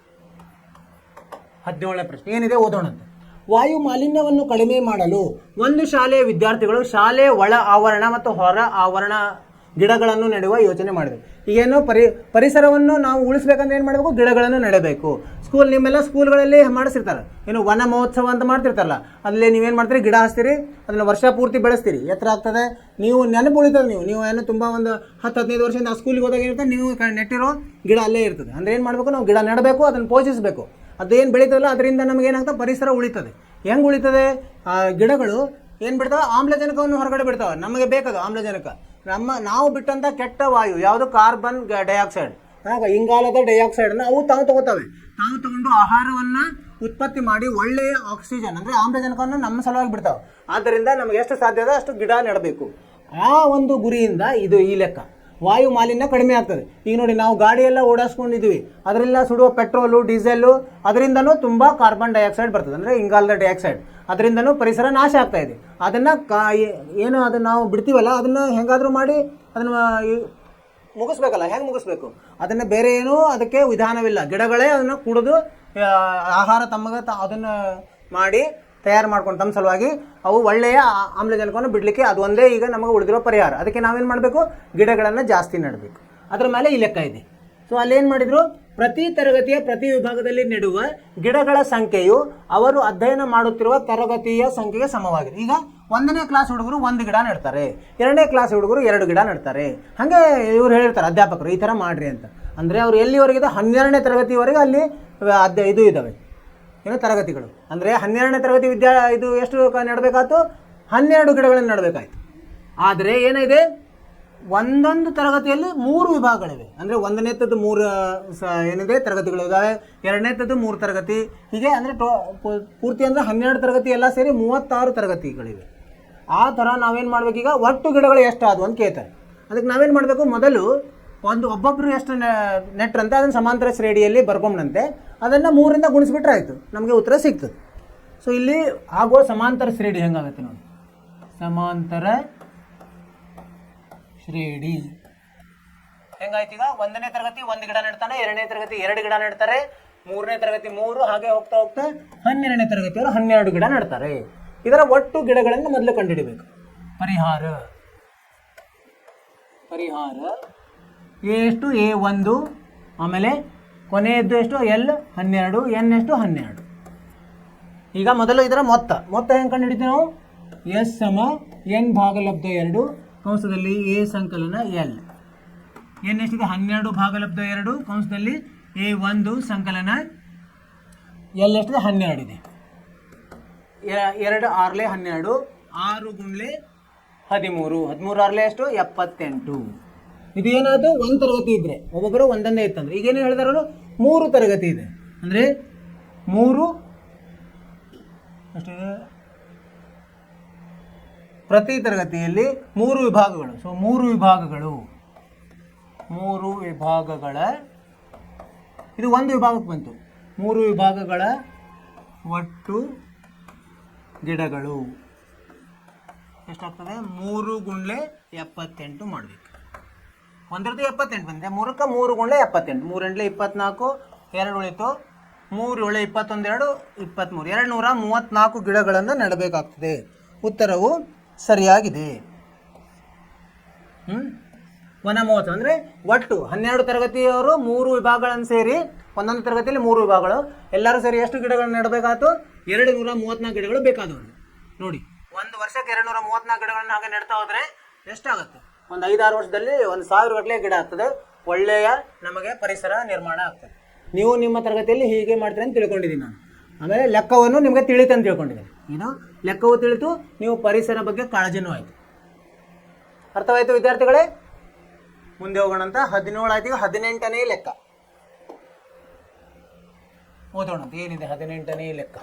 17ನೇ ಪ್ರಶ್ನೆ ಏನಿದೆ ಓದೋಣಂತೆ. ವಾಯು ಮಾಲಿನ್ಯವನ್ನು ಕಡಿಮೆ ಮಾಡಲು ಒಂದು ಶಾಲೆಯ ವಿದ್ಯಾರ್ಥಿಗಳು ಶಾಲೆ ಒಳ ಆವರಣ ಮತ್ತು ಹೊರ ಆವರಣ ಗಿಡಗಳನ್ನು ನೆಡುವ ಯೋಚನೆ ಮಾಡಿದರು. ಈಗೇನು ಪರಿಸರವನ್ನು ನಾವು ಉಳಿಸ್ಬೇಕಂದ್ರೆ ಏನು ಮಾಡಬೇಕು, ಗಿಡಗಳನ್ನು ನೆಡಬೇಕು. ನಿಮ್ಮೆಲ್ಲ ಸ್ಕೂಲ್ಗಳಲ್ಲಿ ಮಾಡಿಸಿರ್ತಾರೆ, ಏನು ವನ ಮಹೋತ್ಸವ ಅಂತ ಮಾಡ್ತಿರ್ತಾರಲ್ಲ, ಅಲ್ಲಿ ನೀವೇನು ಮಾಡ್ತೀರಿ, ಗಿಡ ಹಚ್ತೀರಿ, ಅದನ್ನು ವರ್ಷ ಪೂರ್ತಿ ಬೆಳೆಸ್ತೀರಿ. ಎತ್ತರ ಆಗ್ತದೆ. ನೀವು ನೆನಪು ಉಳಿತದೆ. ನೀವು ಏನು ತುಂಬ ಒಂದು 10-15 ವರ್ಷದಿಂದ ಆ ಸ್ಕೂಲಿಗೆ ಹೋದಾಗ ಇರ್ತದೆ, ನೀವು ನೆಟ್ಟಿರೋ ಗಿಡ ಅಲ್ಲೇ ಇರ್ತದೆ. ಅಂದರೆ ಏನು ಮಾಡಬೇಕು, ನಾವು ಗಿಡ ನೆಡಬೇಕು, ಅದನ್ನು ಪೋಷಿಸಬೇಕು. ಅದೇನು ಬೆಳೀತದಲ್ಲ ಅದರಿಂದ ನಮಗೇನಾಗ್ತದೆ, ಪರಿಸರ ಉಳಿತದೆ. ಹೆಂಗೆ ಉಳಿತದೆ, ಆ ಗಿಡಗಳು ಏನು ಬಿಡ್ತಾವೆ, ಆಮ್ಲಜನಕವನ್ನು ಹೊರಗಡೆ ಬಿಡ್ತಾವೆ. ನಮಗೆ ಬೇಕದು ಆಮ್ಲಜನಕ. ನಾವು ಬಿಟ್ಟಂಥ ಕೆಟ್ಟ ವಾಯು ಯಾವುದು, ಕಾರ್ಬನ್ ಡೈಆಕ್ಸೈಡ್, ಇಂಗಾಲದ ಡೈಆಕ್ಸೈಡನ್ನು ಅವು ತಾವು ತಗೋತವೆ. ತಾವು ತಗೊಂಡು ಆಹಾರವನ್ನು ಉತ್ಪತ್ತಿ ಮಾಡಿ ಒಳ್ಳೆಯ ಆಕ್ಸಿಜನ್ ಅಂದರೆ ಆಮ್ಲಜನಕವನ್ನು ನಮ್ಮ ಸಲುವಾಗಿ ಬಿಡ್ತಾವೆ. ಆದ್ದರಿಂದ ನಮಗೆ ಎಷ್ಟು ಸಾಧ್ಯ ಇದೆ ಅಷ್ಟು ಗಿಡ ನೆಡಬೇಕು. ಆ ಒಂದು ಗುರಿಯಿಂದ ಇದು ಈ ಲೆಕ್ಕ. ವಾಯು ಮಾಲಿನ್ಯ ಕಡಿಮೆ ಆಗ್ತದೆ. ಈಗ ನೋಡಿ, ನಾವು ಗಾಡಿಯೆಲ್ಲ ಓಡಿಸ್ಕೊಂಡಿದ್ದೀವಿ, ಅದರಿಂದ ಸುಡುವ ಪೆಟ್ರೋಲು ಡೀಸೆಲ್ಲು ಅದರಿಂದನೂ ತುಂಬ ಕಾರ್ಬನ್ ಡೈಆಕ್ಸೈಡ್ ಬರ್ತದೆ, ಅಂದರೆ ಇಂಗಾಲದ ಡೈಆಕ್ಸೈಡ್. ಅದರಿಂದನೂ ಪರಿಸರ ನಾಶ ಆಗ್ತಾ ಇದೆ. ಅದನ್ನು ಅದನ್ನು ನಾವು ಬಿಡ್ತೀವಲ್ಲ, ಅದನ್ನು ಹೆಂಗಾದರೂ ಮಾಡಿ ಅದನ್ನು ಮುಗಿಸ್ಬೇಕಲ್ಲ. ಹೆಂಗೆ ಮುಗಿಸ್ಬೇಕು, ಅದನ್ನು ಬೇರೆ ಏನೂ ಅದಕ್ಕೆ ವಿಧಾನವಿಲ್ಲ. ಗಿಡಗಳೇ ಅದನ್ನು ಕುಡಿದು ಆಹಾರ ತಮಗೆ ಅದನ್ನು ಮಾಡಿ ತಯಾರು ಮಾಡ್ಕೊಂಡು ತಮ್ಮ ಸಲುವಾಗಿ ಅವು ಒಳ್ಳೆಯ ಆಮ್ಲಜನಕವನ್ನು ಬಿಡಲಿಕ್ಕೆ ಅದು ಒಂದೇ ಈಗ ನಮಗೆ ಉಳಿದಿರೋ ಪರಿಹಾರ. ಅದಕ್ಕೆ ನಾವೇನು ಮಾಡಬೇಕು, ಗಿಡಗಳನ್ನು ಜಾಸ್ತಿ ನೆಡಬೇಕು. ಅದರ ಮೇಲೆ ಈ ಲೆಕ್ಕ ಇದೆ. ಸೊ ಅಲ್ಲೇನು ಮಾಡಿದರು, ಪ್ರತಿ ತರಗತಿಯ ಪ್ರತಿ ವಿಭಾಗದಲ್ಲಿ ನೆಡುವ ಗಿಡಗಳ ಸಂಖ್ಯೆಯು ಅವರು ಅಧ್ಯಯನ ಮಾಡುತ್ತಿರುವ ತರಗತಿಯ ಸಂಖ್ಯೆಗೆ ಸಮವಾಗಿದೆ. ಈಗ 1ನೇ ಕ್ಲಾಸ್ ಹುಡುಗರು 1 ಗಿಡ ನೆಡ್ತಾರೆ, 2ನೇ ಕ್ಲಾಸ್ ಹುಡುಗರು 2 ಗಿಡ ನೆಡ್ತಾರೆ. ಹಾಗೆ ಇವ್ರು ಹೇಳಿರ್ತಾರೆ ಅಧ್ಯಾಪಕರು, ಈ ಥರ ಮಾಡಿರಿ ಅಂತ. ಅಂದರೆ ಅವ್ರು ಎಲ್ಲಿವರೆಗಿದೆ, 12ನೇ ತರಗತಿವರೆಗೆ ಅಲ್ಲಿ ಇದು ಇದ್ದಾವೆ, ಏನು ತರಗತಿಗಳು. ಅಂದರೆ 12ನೇ ತರಗತಿ ಇದು ಎಷ್ಟು ನೆಡಬೇಕಾಯ್ತು, 12 ಗಿಡಗಳನ್ನು ನೆಡಬೇಕಾಯ್ತು. ಆದರೆ ಏನಿದೆ, ಒಂದೊಂದು ತರಗತಿಯಲ್ಲಿ 3 ವಿಭಾಗಗಳಿವೆ. ಅಂದರೆ 1ನೇತದ್ದು 3 ಏನಿದೆ ತರಗತಿಗಳಿದ್ದಾವೆ, 2ನೇತದ್ದು 3 ತರಗತಿ, ಹೀಗೆ. ಅಂದರೆ ಪೂರ್ತಿ ಅಂದರೆ 12 ತರಗತಿ ಎಲ್ಲ ಸೇರಿ 36 ತರಗತಿಗಳಿವೆ. ಆ ಥರ ನಾವೇನು ಮಾಡಬೇಕು, ಈಗ ಒಟ್ಟು ಗಿಡಗಳು ಎಷ್ಟು ಆದವು ಅಂತ ಕೇಳ್ತಾರೆ. ಅದಕ್ಕೆ ನಾವೇನು ಮಾಡಬೇಕು, ಮೊದಲು ಒಬ್ಬೊಬ್ಬರು ಎಷ್ಟು ನೆಟ್ರಂತೆ ಅದನ್ನು ಸಮಾಂತರ ಶ್ರೇಣಿಯಲ್ಲಿ ಬರ್ಕೊಂಡಂತೆ ಅದನ್ನು 3ರಿಂದ ಗುಣಿಸ್ಬಿಟ್ರೆ ಆಯಿತು, ನಮಗೆ ಉತ್ತರ ಸಿಗ್ತದೆ. ಸೊ ಇಲ್ಲಿ ಆಗುವ ಸಮಾಂತರ ಶ್ರೇಣಿ ಹೆಂಗಾಗುತ್ತೆ ನೋಡಿ, ಸಮಾಂತರ ಶ್ರೇಣಿ ಹೆಂಗಾಯ್ತು. ಈಗ 1ನೇ ತರಗತಿ 1 ಗಿಡ ನೆಡ್ತಾನೆ, 2ನೇ ತರಗತಿ 2 ಗಿಡ ನೆಡ್ತಾರೆ, 3ನೇ ತರಗತಿ 3, ಹಾಗೆ ಹೋಗ್ತಾ ಹೋಗ್ತಾ 12ನೇ ತರಗತಿಯವರು 12 ಗಿಡ ನೆಡ್ತಾರೆ. ಇದರ ಒಟ್ಟು ಗಿಡಗಳನ್ನು ಮೊದಲು ಕಂಡುಹಿಡಿಬೇಕು. ಪರಿಹಾರ ಎಷ್ಟು A1, ಆಮೇಲೆ ಕೊನೆಯದ್ದು ಎಷ್ಟು L12, N ಎಷ್ಟು 12. ಈಗ ಮೊದಲು ಇದರ ಮೊತ್ತ ಹೆಂಗೆ ಕಂಡುಹಿಡಿತೀವಿ ನಾವು, S ಸಮ N ಭಾಗಲಬ್ಧ 2 ಕಂಸದಲ್ಲಿ A ಸಂಕಲನ L. N ಎಷ್ಟಿದೆ 12 ಭಾಗಲಬ್ಧ 2 ಕಂಸದಲ್ಲಿ A1 ಸಂಕಲನ L ಎಷ್ಟಿದೆ 12 ಇದೆ. 2 6 12, 6 ಗುಂಡ್ಲೆ 13, 13 6 ಎಷ್ಟು 78. ಇದು ಏನಾದ್ರು 1 ತರಗತಿ ಇದ್ರೆ, ಒಬ್ಬೊಬ್ಬರು ಒಂದನ್ನೇ ಇತ್ತಂದ್ರೆ, ಈಗೇನು ಹೇಳಿದಾರಲ್ಲ 3 ತರಗತಿ ಇದೆ ಅಂದರೆ 3 ಅಷ್ಟಿದೆ. ಪ್ರತಿ ತರಗತಿಯಲ್ಲಿ 3 ವಿಭಾಗಗಳು. ಸೊ 3 ವಿಭಾಗಗಳ ಇದು ಒಂದು ವಿಭಾಗಕ್ಕೆ ಬಂತು. 3 ವಿಭಾಗಗಳ ಒಟ್ಟು ಗಿಡಗಳು ಎಷ್ಟಾಗ್ತದೆ, 3 ಗುಂಡ್ಲೆ 78 ಮಾಡಬೇಕು. ಒಂದರದ್ದು 78 ಬಂದಿದೆ, 3ಕ್ಕೆ 3 ಗುಂಡ್ಲೆ 78, 3 ಎಂಟ್ಲೆ 24, 2 ಉಳಿತು, 3 7 21 2 23, 234 ಗಿಡಗಳನ್ನು ನೆಡಬೇಕಾಗ್ತದೆ. ಉತ್ತರವು ಸರಿಯಾಗಿದೆ. ವನ ಮಹೋತ್ಸವ ಅಂದರೆ ಒಟ್ಟು 12 ತರಗತಿಯವರು 3 ವಿಭಾಗಗಳನ್ನು ಸೇರಿ, ಒಂದೊಂದು ತರಗತಿಯಲ್ಲಿ 3 ವಿಭಾಗಗಳು, ಎಲ್ಲರೂ ಸೇರಿ ಎಷ್ಟು ಗಿಡಗಳನ್ನು ನೆಡಬೇಕಾಯ್ತು, 234 ಗಿಡಗಳು ಬೇಕಾದವು. ನೋಡಿ, ಒಂದು ವರ್ಷಕ್ಕೆ 234 ಗಿಡಗಳನ್ನು ಹಾಗೆ ನೆಡ್ತಾ ಹೋದರೆ ಎಷ್ಟಾಗುತ್ತೆ, ಒಂದು 5-6 ವರ್ಷದಲ್ಲಿ 1000 ಗಟ್ಟಲೆ ಗಿಡ ಆಗ್ತದೆ. ಒಳ್ಳೆಯ ನಮಗೆ ಪರಿಸರ ನಿರ್ಮಾಣ ಆಗ್ತದೆ. ನೀವು ನಿಮ್ಮ ತರಗತಿಯಲ್ಲಿ ಹೀಗೆ ಮಾಡ್ತೀರಿ ಅಂತ ತಿಳ್ಕೊಂಡಿದ್ದೀನಿ ನಾನು. ಆಮೇಲೆ ಲೆಕ್ಕವನ್ನು ನಿಮಗೆ ತಿಳಿತು ಅಂತ ತಿಳ್ಕೊಂಡಿದ್ದೀನಿ. ಇದು ಲೆಕ್ಕವು ತಿಳಿತು, ನೀವು ಪರಿಸರ ಬಗ್ಗೆ ಕಾಳಜಿನೂ ಆಯಿತು. ಅರ್ಥವಾಯಿತು ವಿದ್ಯಾರ್ಥಿಗಳೇ? ಮುಂದೆ ಹೋಗೋಣ ಅಂತ. 17 ಆಯ್ತು. ಈಗ 18ನೇ ಲೆಕ್ಕ ಓದೋಣ. ಏನಿದೆ 18ನೇ ಲೆಕ್ಕ?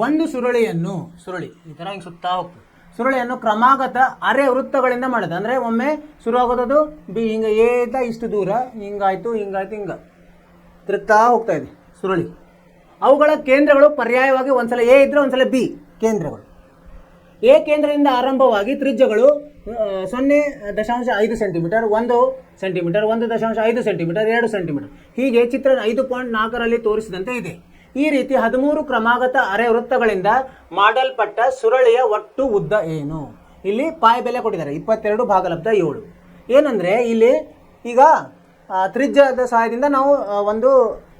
ಒಂದು ಸುರುಳಿ ಈ ಥರ ಹಿಂಗೆ ಸುತ್ತಾ ಹೋಗ್ತದೆ. ಸುರುಳಿಯನ್ನು ಕ್ರಮಾಗತ ಅರೆ ವೃತ್ತಗಳಿಂದ ಮಾಡಿದೆ. ಅಂದರೆ ಒಮ್ಮೆ ಶುರು ಆಗೋದದು ಬಿ, ಹಿಂಗೆ ಏದ ಇಷ್ಟು ದೂರ, ಹಿಂಗಾಯ್ತು ಹಿಂಗೆ ತಿರುಗ್ತಾ ಹೋಗ್ತಾ ಇದೆ ಸುರುಳಿ. ಅವುಗಳ ಕೇಂದ್ರಗಳು ಪರ್ಯಾಯವಾಗಿ ಒಂದ್ಸಲ ಎ ಇದ್ರೆ ಒಂದ್ಸಲ ಬಿ ಕೇಂದ್ರಗಳು. ಎ ಕೇಂದ್ರದಿಂದ ಆರಂಭವಾಗಿ ತ್ರಿಜ್ಯಗಳು 0.5 ಸೆಂಟಿಮೀಟರ್, 1 ಸೆಂಟಿಮೀಟರ್, 1.5 ಸೆಂಟಿಮೀಟರ್, 2 ಸೆಂಟಿಮೀಟರ್, ಹೀಗೆ ಚಿತ್ರ 5.4ರಲ್ಲಿ ತೋರಿಸಿದಂತೆ ಇದೆ. ಈ ರೀತಿ 13 ಕ್ರಮಾಗತ ಅರೆ ವೃತ್ತಗಳಿಂದ ಮಾಡಲ್ಪಟ್ಟ ಸುರುಳಿಯ ಒಟ್ಟು ಉದ್ದ ಏನು? ಇಲ್ಲಿ ಪಾಯ ಬೆಲೆ ಕೊಟ್ಟಿದ್ದಾರೆ 22 ಭಾಗಲಬ್ಧ 7. ಏನಂದರೆ ಇಲ್ಲಿ ಈಗ ತ್ರಿಜ್ಯದ ಸಹಾಯದಿಂದ ನಾವು ಒಂದು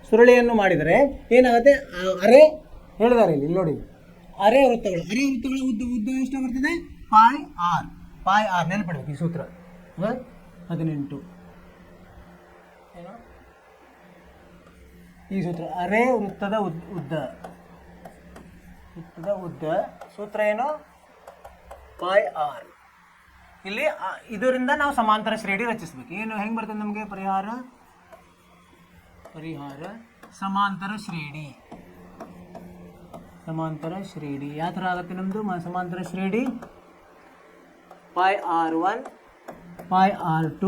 ಸುರುಳಿಯನ್ನು ಮಾಡಿದರೆ ಏನಾಗುತ್ತೆ, ಅರೆ ಹೇಳಿದ್ದಾರೆ ಇಲ್ಲಿ ನೋಡಿ, ಅರೆ ವೃತ್ತಗಳ ಉದ್ದ ಎಷ್ಟು ಬರ್ತದೆ, ಪಾಯ್ ಆರ್ ನೆನಪಿಡ್ಬೇಕು ಈ ಸೂತ್ರ. 18 ಈ ಸೂತ್ರ, ಅರೆ ವೃತ್ತದ ಉದ್ದ ಸೂತ್ರ ಏನು, ಪಾಯ್ ಆರ್. ಇಲ್ಲಿ ಇದರಿಂದ ನಾವು ಸಮಾಂತರ ಶ್ರೇಣಿ ರಚಿಸಬೇಕು. ಏನು ಹೆಂಗೆ ಬರ್ತದೆ ನಮಗೆ ಪರಿಹಾರ ಸಮಾಂತರ ಶ್ರೇಣಿ ಯಾವ ಥರ ಆಗುತ್ತೆ ನಮ್ಮದು ಸಮಾಂತರ ಶ್ರೇಣಿ? Pai R1, Pai R2,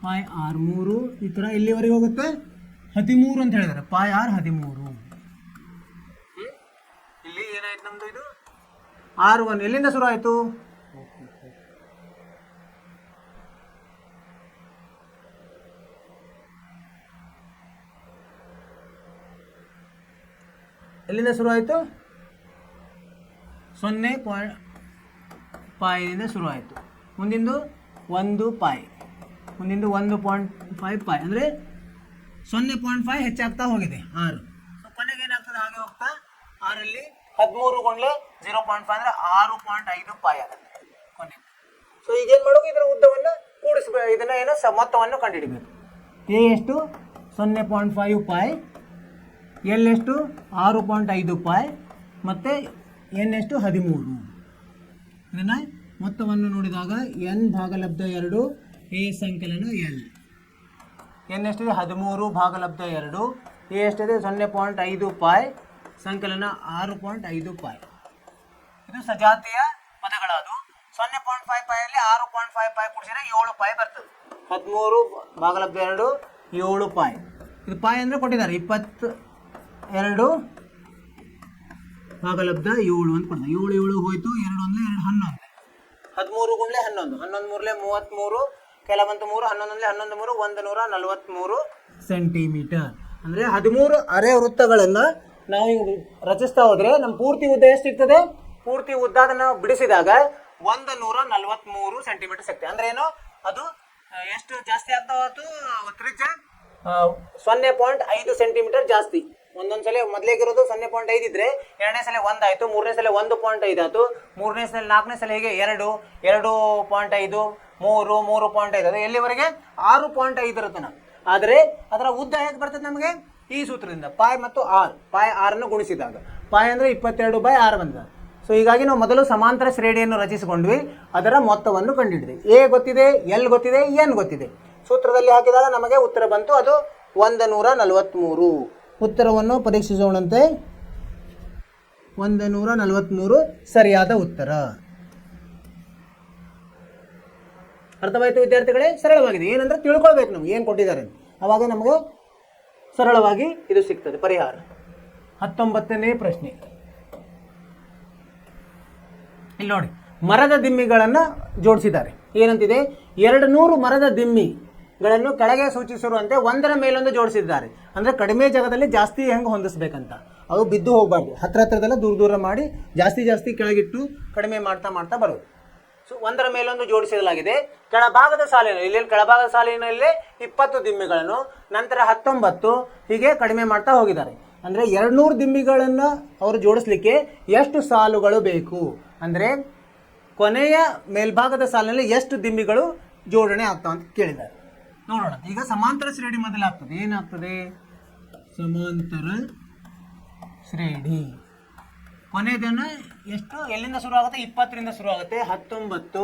Pai R3 ಈ ಥರ ಎಲ್ಲಿವರೆಗೆ ಹೋಗುತ್ತೆ, 13 ಅಂತ ಹೇಳಿದ್ದಾರೆ. ಪಾಯ್ R 13. ಇಲ್ಲಿ ಏನಾಯ್ತು ನಮ್ಮದು, ಇದು R1 ಎಲ್ಲಿಂದ ಶುರು ಆಯಿತು, ಎಲ್ಲಿಂದ ಶುರು ಆಯಿತು, 0 ಪಾಯಿಂದ ಶುರು ಆಯಿತು. ಮುಂದಿಂದು 1 ಪಾಯ್, ಮುಂದಿಂದು 1.5 ಪಾಯ್, ಅಂದರೆ 0.5 ಹೆಚ್ಚಾಗ್ತಾ ಹೋಗಿದೆ 6. ಸೊ ಕೊನೆಗೆ ಏನಾಗ್ತದೆ, ಹಾಗೆ ಹೋಗ್ತಾ 6ರಲ್ಲಿ 13 ಗುಂಡ್ಲೆ 0.5 ಅಂದರೆ 6.5 ಪಾಯ್ ಆಗುತ್ತೆ ಕೊನೆಗೆ. ಸೊ ಈಗೇನು ಮಾಡೋದು, ಇದರ ಉದ್ದವನ್ನು ಕೂಡಿಸ್ಬೇಕು, ಇದನ್ನು ಏನೋ ಮೊತ್ತವನ್ನು ಕಂಡುಹಿಡಬೇಕು. ಎ ಎಷ್ಟು 0.5 ಪಾಯ್, ಎಲ್ ಎಷ್ಟು 6.5 ಪಾಯ್, ಮತ್ತು ಎನ್ ಎಷ್ಟು 13. ಇದನ್ನು ಮೊತ್ತವನ್ನು ನೋಡಿದಾಗ ಎನ್ ಭಾಗಲಬ್ಧ 2 ಎ ಸಂಕಲನ ಎಲ್. ಎನ್ ಎಷ್ಟಿದೆ 13 ಭಾಗಲಬ್ಧ 2, ಎ ಎಷ್ಟಿದೆ 0.5 ಪಾಯ್, ಸಂಕಲನ 6.5 ಪಾಯ್. ಇದು ಸಜಾತಿಯ ಪದಗಳಾದವು. 0.5 ಪಾಯಲ್ಲಿ 6.5 ಪಾಯ್ ಕೂಡಿಸಿದ್ರೆ 7 ಪಾಯ್ ಬರ್ತದೆ. 13 ಭಾಗಲಬ್ಧ 2 7 ಪಾಯ್. ಇದು ಪಾಯ್ ಅಂದರೆ ಕೊಟ್ಟಿದ್ದಾರೆ 22 ಭಾಗಲಬ್ಧ 7 ಅಂತ ಕೊಡ್ತಾರೆ. 7 7 ಹೋಯ್ತು, 2 1 2 11 13 ಗುಂಡ್ಲೆ 11 11 ಮೂರಲೆ 33 ಕೆಲವಂತ 3 11 11 3 143 ಸೆಂಟಿಮೀಟರ್. ಅಂದರೆ 13 ಅರೆ ವೃತ್ತಗಳನ್ನು ನಾವು ರಚಿಸ್ತಾ ಹೋದರೆ ನಮ್ಮ ಪೂರ್ತಿ ಉದ್ದ ಎಷ್ಟಿರ್ತದೆ? ಪೂರ್ತಿ ಉದ್ದ ಅದನ್ನು ಬಿಡಿಸಿದಾಗ 143 ಸೆಂಟಿಮೀಟರ್ ಸಿಗ್ತದೆ. ಅಂದ್ರೆ ಏನು, ಅದು ಎಷ್ಟು ಜಾಸ್ತಿ ಆಗ್ತಾ ಹೋಯ್ತು? ತ್ರಿಜ್ಯ 0.5 ಸೆಂಟಿಮೀಟರ್ ಜಾಸ್ತಿ. ಒಂದೊಂದು ಸಲ ಮೊದಲೇಗಿರೋದು 0.5 ಇದ್ರೆ ಎರಡನೇ ಸಲ 1 ಆಯಿತು, ಮೂರನೇ ಸಲ 1.5 ಆಯಿತು, ಮೂರನೇ ಸಲ 4ನೇ ಸಲ ಹೀಗೆ 2 2.5 3 3.5 ಅದು ಎಲ್ಲಿವರೆಗೆ 6.5 ಇರುತ್ತೆ. ಆದರೆ ಅದರ ಉದ್ದ ಹೇಗೆ ಬರ್ತದೆ ನಮಗೆ? ಈ ಸೂತ್ರದಿಂದ ಪಾಯ್ ಮತ್ತು ಆರ್, ಪಾಯ್ ಆರನ್ನು ಗುಣಿಸಿದಾಗ ಪಾಯ್ ಅಂದರೆ 22/6 ಬಂದ. ಸೊ ಹೀಗಾಗಿ ನಾವು ಮೊದಲು ಸಮಾಂತರ ಶ್ರೇಣಿಯನ್ನು ರಚಿಸಿಕೊಂಡ್ವಿ, ಅದರ ಮೊತ್ತವನ್ನು ಕಂಡುಹಿಡಿದ್ವಿ. ಎ ಗೊತ್ತಿದೆ, ಎಲ್ ಗೊತ್ತಿದೆ, ಎನ್ ಗೊತ್ತಿದೆ. ಸೂತ್ರದಲ್ಲಿ ಹಾಕಿದಾಗ ನಮಗೆ ಉತ್ತರ ಬಂತು, ಅದು 143. ಉತ್ತರವನ್ನು ಪರೀಕ್ಷಿಸೋಣಂತೆ. 143 ಸರಿಯಾದ ಉತ್ತರ. ಅರ್ಥವಾಯಿತು ವಿದ್ಯಾರ್ಥಿಗಳೇ? ಸರಳವಾಗಿದೆ. ಏನಂದ್ರೆ ತಿಳ್ಕೊಳ್ಬೇಕು ನಮ್ಗೆ ಏನು ಕೊಟ್ಟಿದ್ದಾರೆ, ಅವಾಗ ನಮಗೆ ಸರಳವಾಗಿ ಇದು ಸಿಗ್ತದೆ ಪರಿಹಾರ. 19ನೇ ಪ್ರಶ್ನೆ ಇಲ್ಲಿ ನೋಡಿ, ಮರದ ದಿಮ್ಮಿಗಳನ್ನು ಜೋಡಿಸಿದ್ದಾರೆ. ಏನಂತಿದೆ? 200 ಮರದ ದಿಮ್ಮಿಗಳನ್ನು ಕೆಳಗೆ ಸೂಚಿಸಿರುವಂತೆ ಒಂದರ ಮೇಲೊಂದು ಜೋಡಿಸಿದ್ದಾರೆ. ಅಂದರೆ ಕಡಿಮೆ ಜಾಗದಲ್ಲಿ ಜಾಸ್ತಿ ಹೆಂಗೆ ಹೊಂದಿಸ್ಬೇಕಂತ, ಅವು ಬಿದ್ದು ಹೋಗಬಾರ್ದು, ಹತ್ರದಲ್ಲ ದೂರ ದೂರ ಮಾಡಿ ಜಾಸ್ತಿ ಕೆಳಗಿಟ್ಟು ಕಡಿಮೆ ಮಾಡ್ತಾ ಬರೋದು. ಸೊ ಒಂದರ ಮೇಲೊಂದು ಜೋಡಿಸಲಾಗಿದೆ. ಕೆಳಭಾಗದ ಸಾಲಿನಲ್ಲಿ, ಇಲ್ಲಿ ಕೆಳಭಾಗದ ಸಾಲಿನಲ್ಲಿ 20 ದಿಮ್ಮಿಗಳನ್ನು, ನಂತರ 19 ಹೀಗೆ ಕಡಿಮೆ ಮಾಡ್ತಾ ಹೋಗಿದ್ದಾರೆ. ಅಂದರೆ 200 ದಿಮ್ಮಿಗಳನ್ನು ಅವರು ಜೋಡಿಸ್ಲಿಕ್ಕೆ ಎಷ್ಟು ಸಾಲುಗಳು ಬೇಕು? ಅಂದರೆ ಕೊನೆಯ ಮೇಲ್ಭಾಗದ ಸಾಲಿನಲ್ಲಿ ಎಷ್ಟು ದಿಮ್ಮಿಗಳು ಜೋಡಣೆ ಆಗ್ತಾವ ಅಂತ ಕೇಳಿದ್ದಾರೆ. ನೋಡೋಣ. ಈಗ ಸಮಾಂತರ ಶ್ರೇಣಿ ಮೊದಲಾಗ್ತದೆ. ಏನಾಗ್ತದೆ? ಸಮಾಂತರ ಶ್ರೇಣಿ ಕೊನೆಯದನ್ನು ಎಷ್ಟು, ಎಲ್ಲಿಂದ ಶುರು ಆಗುತ್ತೆ? 20ರಿಂದ ಶುರು ಆಗುತ್ತೆ, 19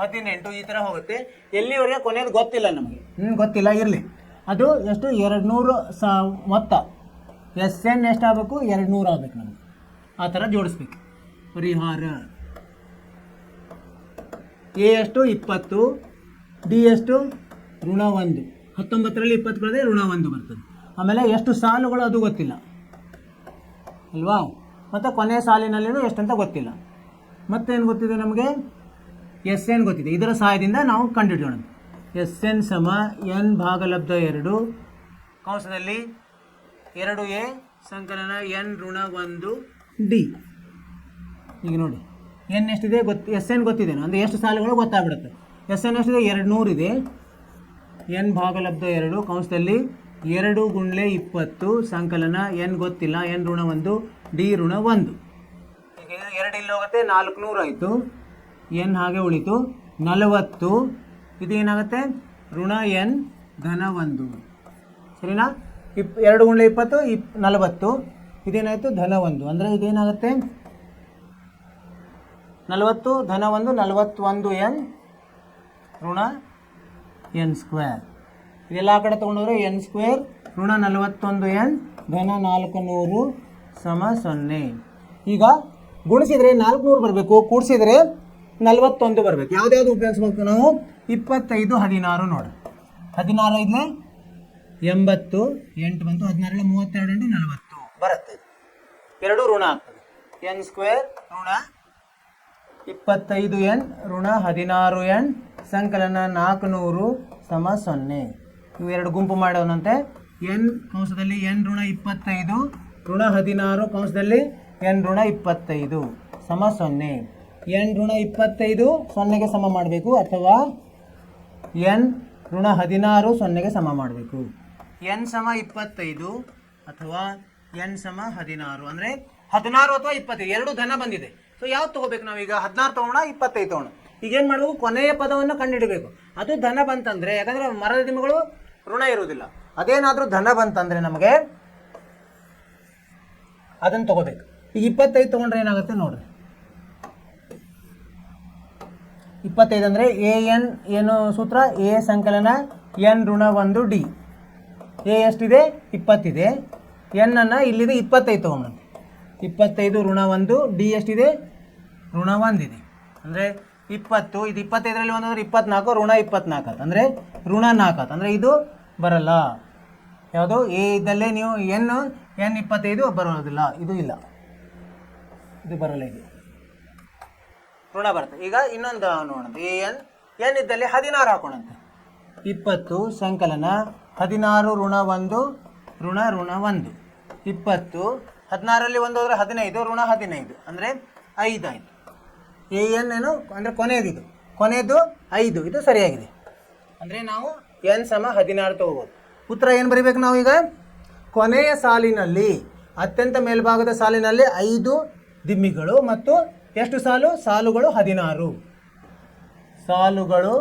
18 ಈ ಥರ ಹೋಗುತ್ತೆ. ಎಲ್ಲಿವರೆಗೆ ಕೊನೆಯದು ಗೊತ್ತಿಲ್ಲ ನಮಗೆ, ಗೊತ್ತಿಲ್ಲ, ಇರಲಿ. ಅದು ಎಷ್ಟು? 200 ಮೊತ್ತ ಎಸ್ ಎನ್ ಎಷ್ಟಾಗಬೇಕು? 200 ಆಗಬೇಕು ನಮಗೆ. ಆ ಥರ ಜೋಡಿಸ್ಬೇಕು. ಪರಿಹಾರ ಎ ಎಷ್ಟು? 20, ಡಿ ಎಷ್ಟು? -1. 19ರಲ್ಲಿ 20 ಕಳೆದ್ರೆ -1 ಬರ್ತದೆ. ಆಮೇಲೆ ಎಷ್ಟು ಸಾಲುಗಳು ಅದು ಗೊತ್ತಿಲ್ಲ ಅಲ್ವಾ? ಮತ್ತು ಕೊನೆಯ ಸಾಲಿನಲ್ಲಿನೂ ಎಷ್ಟಂತ ಗೊತ್ತಿಲ್ಲ. ಮತ್ತೇನು ಗೊತ್ತಿದೆ ನಮಗೆ? ಎಸ್ ಎನ್ ಗೊತ್ತಿದೆ. ಇದರ ಸಹಾಯದಿಂದ ನಾವು ಕಂಡುಹಿಡಿಯೋಣ. ಎಸ್ ಎನ್ ಸಮ ಎನ್ ಭಾಗಲಬ್ಧ 2 ಕಂಸದಲ್ಲಿ 2a ಸಂಕಲನ ಎನ್ -1 ಡಿ. ಈಗ ನೋಡಿ, ಎನ್ ಎಷ್ಟಿದೆ ಎಸ್ ಎನ್ ಗೊತ್ತಿದೆ, ಅಂದರೆ ಎಷ್ಟು ಸಾಲುಗಳು ಗೊತ್ತಾಗ್ಬಿಡುತ್ತೆ. ಎಸ್ ಎನ್ ಎಷ್ಟಿದೆ? 200 ಇದೆ. ಎನ್ ಭಾಗಲಬ್ಧ 2 ಕಂಸದಲ್ಲಿ 2 × 20 ಸಂಕಲನ ಎನ್ ಗೊತ್ತಿಲ್ಲ, ಎನ್ -1 ಡಿ -1. ಈಗ 2 ಇಲ್ಲಿ ಹೋಗುತ್ತೆ, 400 ಆಯಿತು. ಎನ್ ಹಾಗೆ ಉಳಿತು 40. ಇದೇನಾಗುತ್ತೆ? -n -1. ಸರಿನಾ? 2 × 20 40. ಇದೇನಾಯಿತು? -1. ಅಂದರೆ ಇದೇನಾಗುತ್ತೆ? 40 -1 41n -n². ಇದೆಲ್ಲ ಆ ಕಡೆ ತೊಗೊಂಡೋದ್ರೆ n² -41n -400 0. ಈಗ ಗುಣಿಸಿದರೆ 400 ಬರಬೇಕು, ಕೂಡಿಸಿದರೆ 41 ಬರಬೇಕು. ಯಾವ್ದು ಉಪಯೋಗಿಸ್ಬೇಕು ನಾವು? 25 16 ನೋಡಿ. 16 ಐದನೇ 80, 8 ಬಂತು, 16 32 40 ಬರುತ್ತೆ. 2 ಋಣ ಆಗ್ತದೆ. n² 25n -16n ಸಂಕಲನ 400 0. ಇವು 2 ಗುಂಪು ಮಾಡೋಣಂತೆ. ಎನ್ ಕಂಸದಲ್ಲಿ n -25 -16 ಕಂಸದಲ್ಲಿ n -25 0. n -25 0ಗೆ ಸಮ ಮಾಡಬೇಕು, ಅಥವಾ n -16 0ಗೆ ಸಮ ಮಾಡಬೇಕು. n = 25 ಅಥವಾ n = 16. ಅಂದರೆ 16 ಅಥವಾ 25 ಎರಡು ಧನ ಬಂದಿದೆ. ಸೊ ಯಾವ್ದು ತೊಗೋಬೇಕು ನಾವೀಗ? 16 ತೊಗೋಣ, 25 ತೊಗೋಣ? ಈಗೇನು ಮಾಡಬೇಕು? ಕೊನೆಯ ಪದವನ್ನು ಕಂಡುಹಿಡಬೇಕು. ಅದು ಧನ ಬಂತಂದರೆ, ಯಾಕಂದರೆ ಮರದ ದಿಮ್ಮಗಳು ಋಣ ಇರುವುದಿಲ್ಲ. ಅದೇನಾದರೂ ಧನ ಬಂತಂದರೆ ನಮಗೆ ಅದನ್ನು ತೊಗೋಬೇಕು. ಈಗ 25 ತೊಗೊಂಡ್ರೆ ಏನಾಗುತ್ತೆ ನೋಡ್ರಿ. 25 ಅಂದರೆ ಎ ಎನ್ ಏನು ಸೂತ್ರ? ಎ ಸಂಕಲನ n -1 ಡಿ. ಎ ಎಷ್ಟಿದೆ? 20 ಇದೆ. ಎನ್ ಅನ್ನು ಇಲ್ಲಿದೆ 25 ತೊಗೊಂಡು 25 -1 ಡಿ ಎಷ್ಟಿದೆ? -1 ಇದೆ. ಅಂದರೆ 20, ಇದು 25ರಲ್ಲಿ 1 ಅಂದರೆ 24 -24 ಆಯ್ತು. ಅಂದರೆ -4 ಆಯ್ತು. ಅಂದರೆ ಇದು ಬರಲ್ಲ. ಯಾವುದು ಎ ಇದ್ದಲ್ಲೇ ನೀವು ಎನ್ 25 ಬರೋದಿಲ್ಲ, ಇದು ಇಲ್ಲ, ಇದು ಬರಲ್ಲ, ಇದು ಋಣ ಬರುತ್ತೆ. ಈಗ ಇನ್ನೊಂದು ನೋಡೋಣ, ಎನ್ ಇದ್ದಲ್ಲಿ 16 ಹಾಕೋಣಂತೆ. 20 ಸಂಕಲನ 16 ಋಣ 1 ಋಣ 1 20 16ರಲ್ಲಿ 1 ಹೋದರೆ 15 ಋಣ 15 ಅಂದರೆ 5 ಆಯಿತು. ಎನ್ ಏನು ಅಂದರೆ ಕೊನೆಯದು, ಕೊನೆಯದು 5, ಇದು ಸರಿಯಾಗಿದೆ. ಅಂದರೆ ನಾವು n ಸಮ 16 ತಗೋಬೋದು. ಉತ್ತರ ಏನು ಬರೀಬೇಕು ನಾವು ಈಗ? ಕೊನೆಯ ಸಾಲಿನಲ್ಲಿ ಅತ್ಯಂತ ಮೇಲ್ಭಾಗದ ಸಾಲಿನಲ್ಲಿ 5 ದಿಮ್ಮಿಗಳು ಮತ್ತು ಎಷ್ಟು ಸಾಲುಗಳು 16, ಸಾಲುಗಳು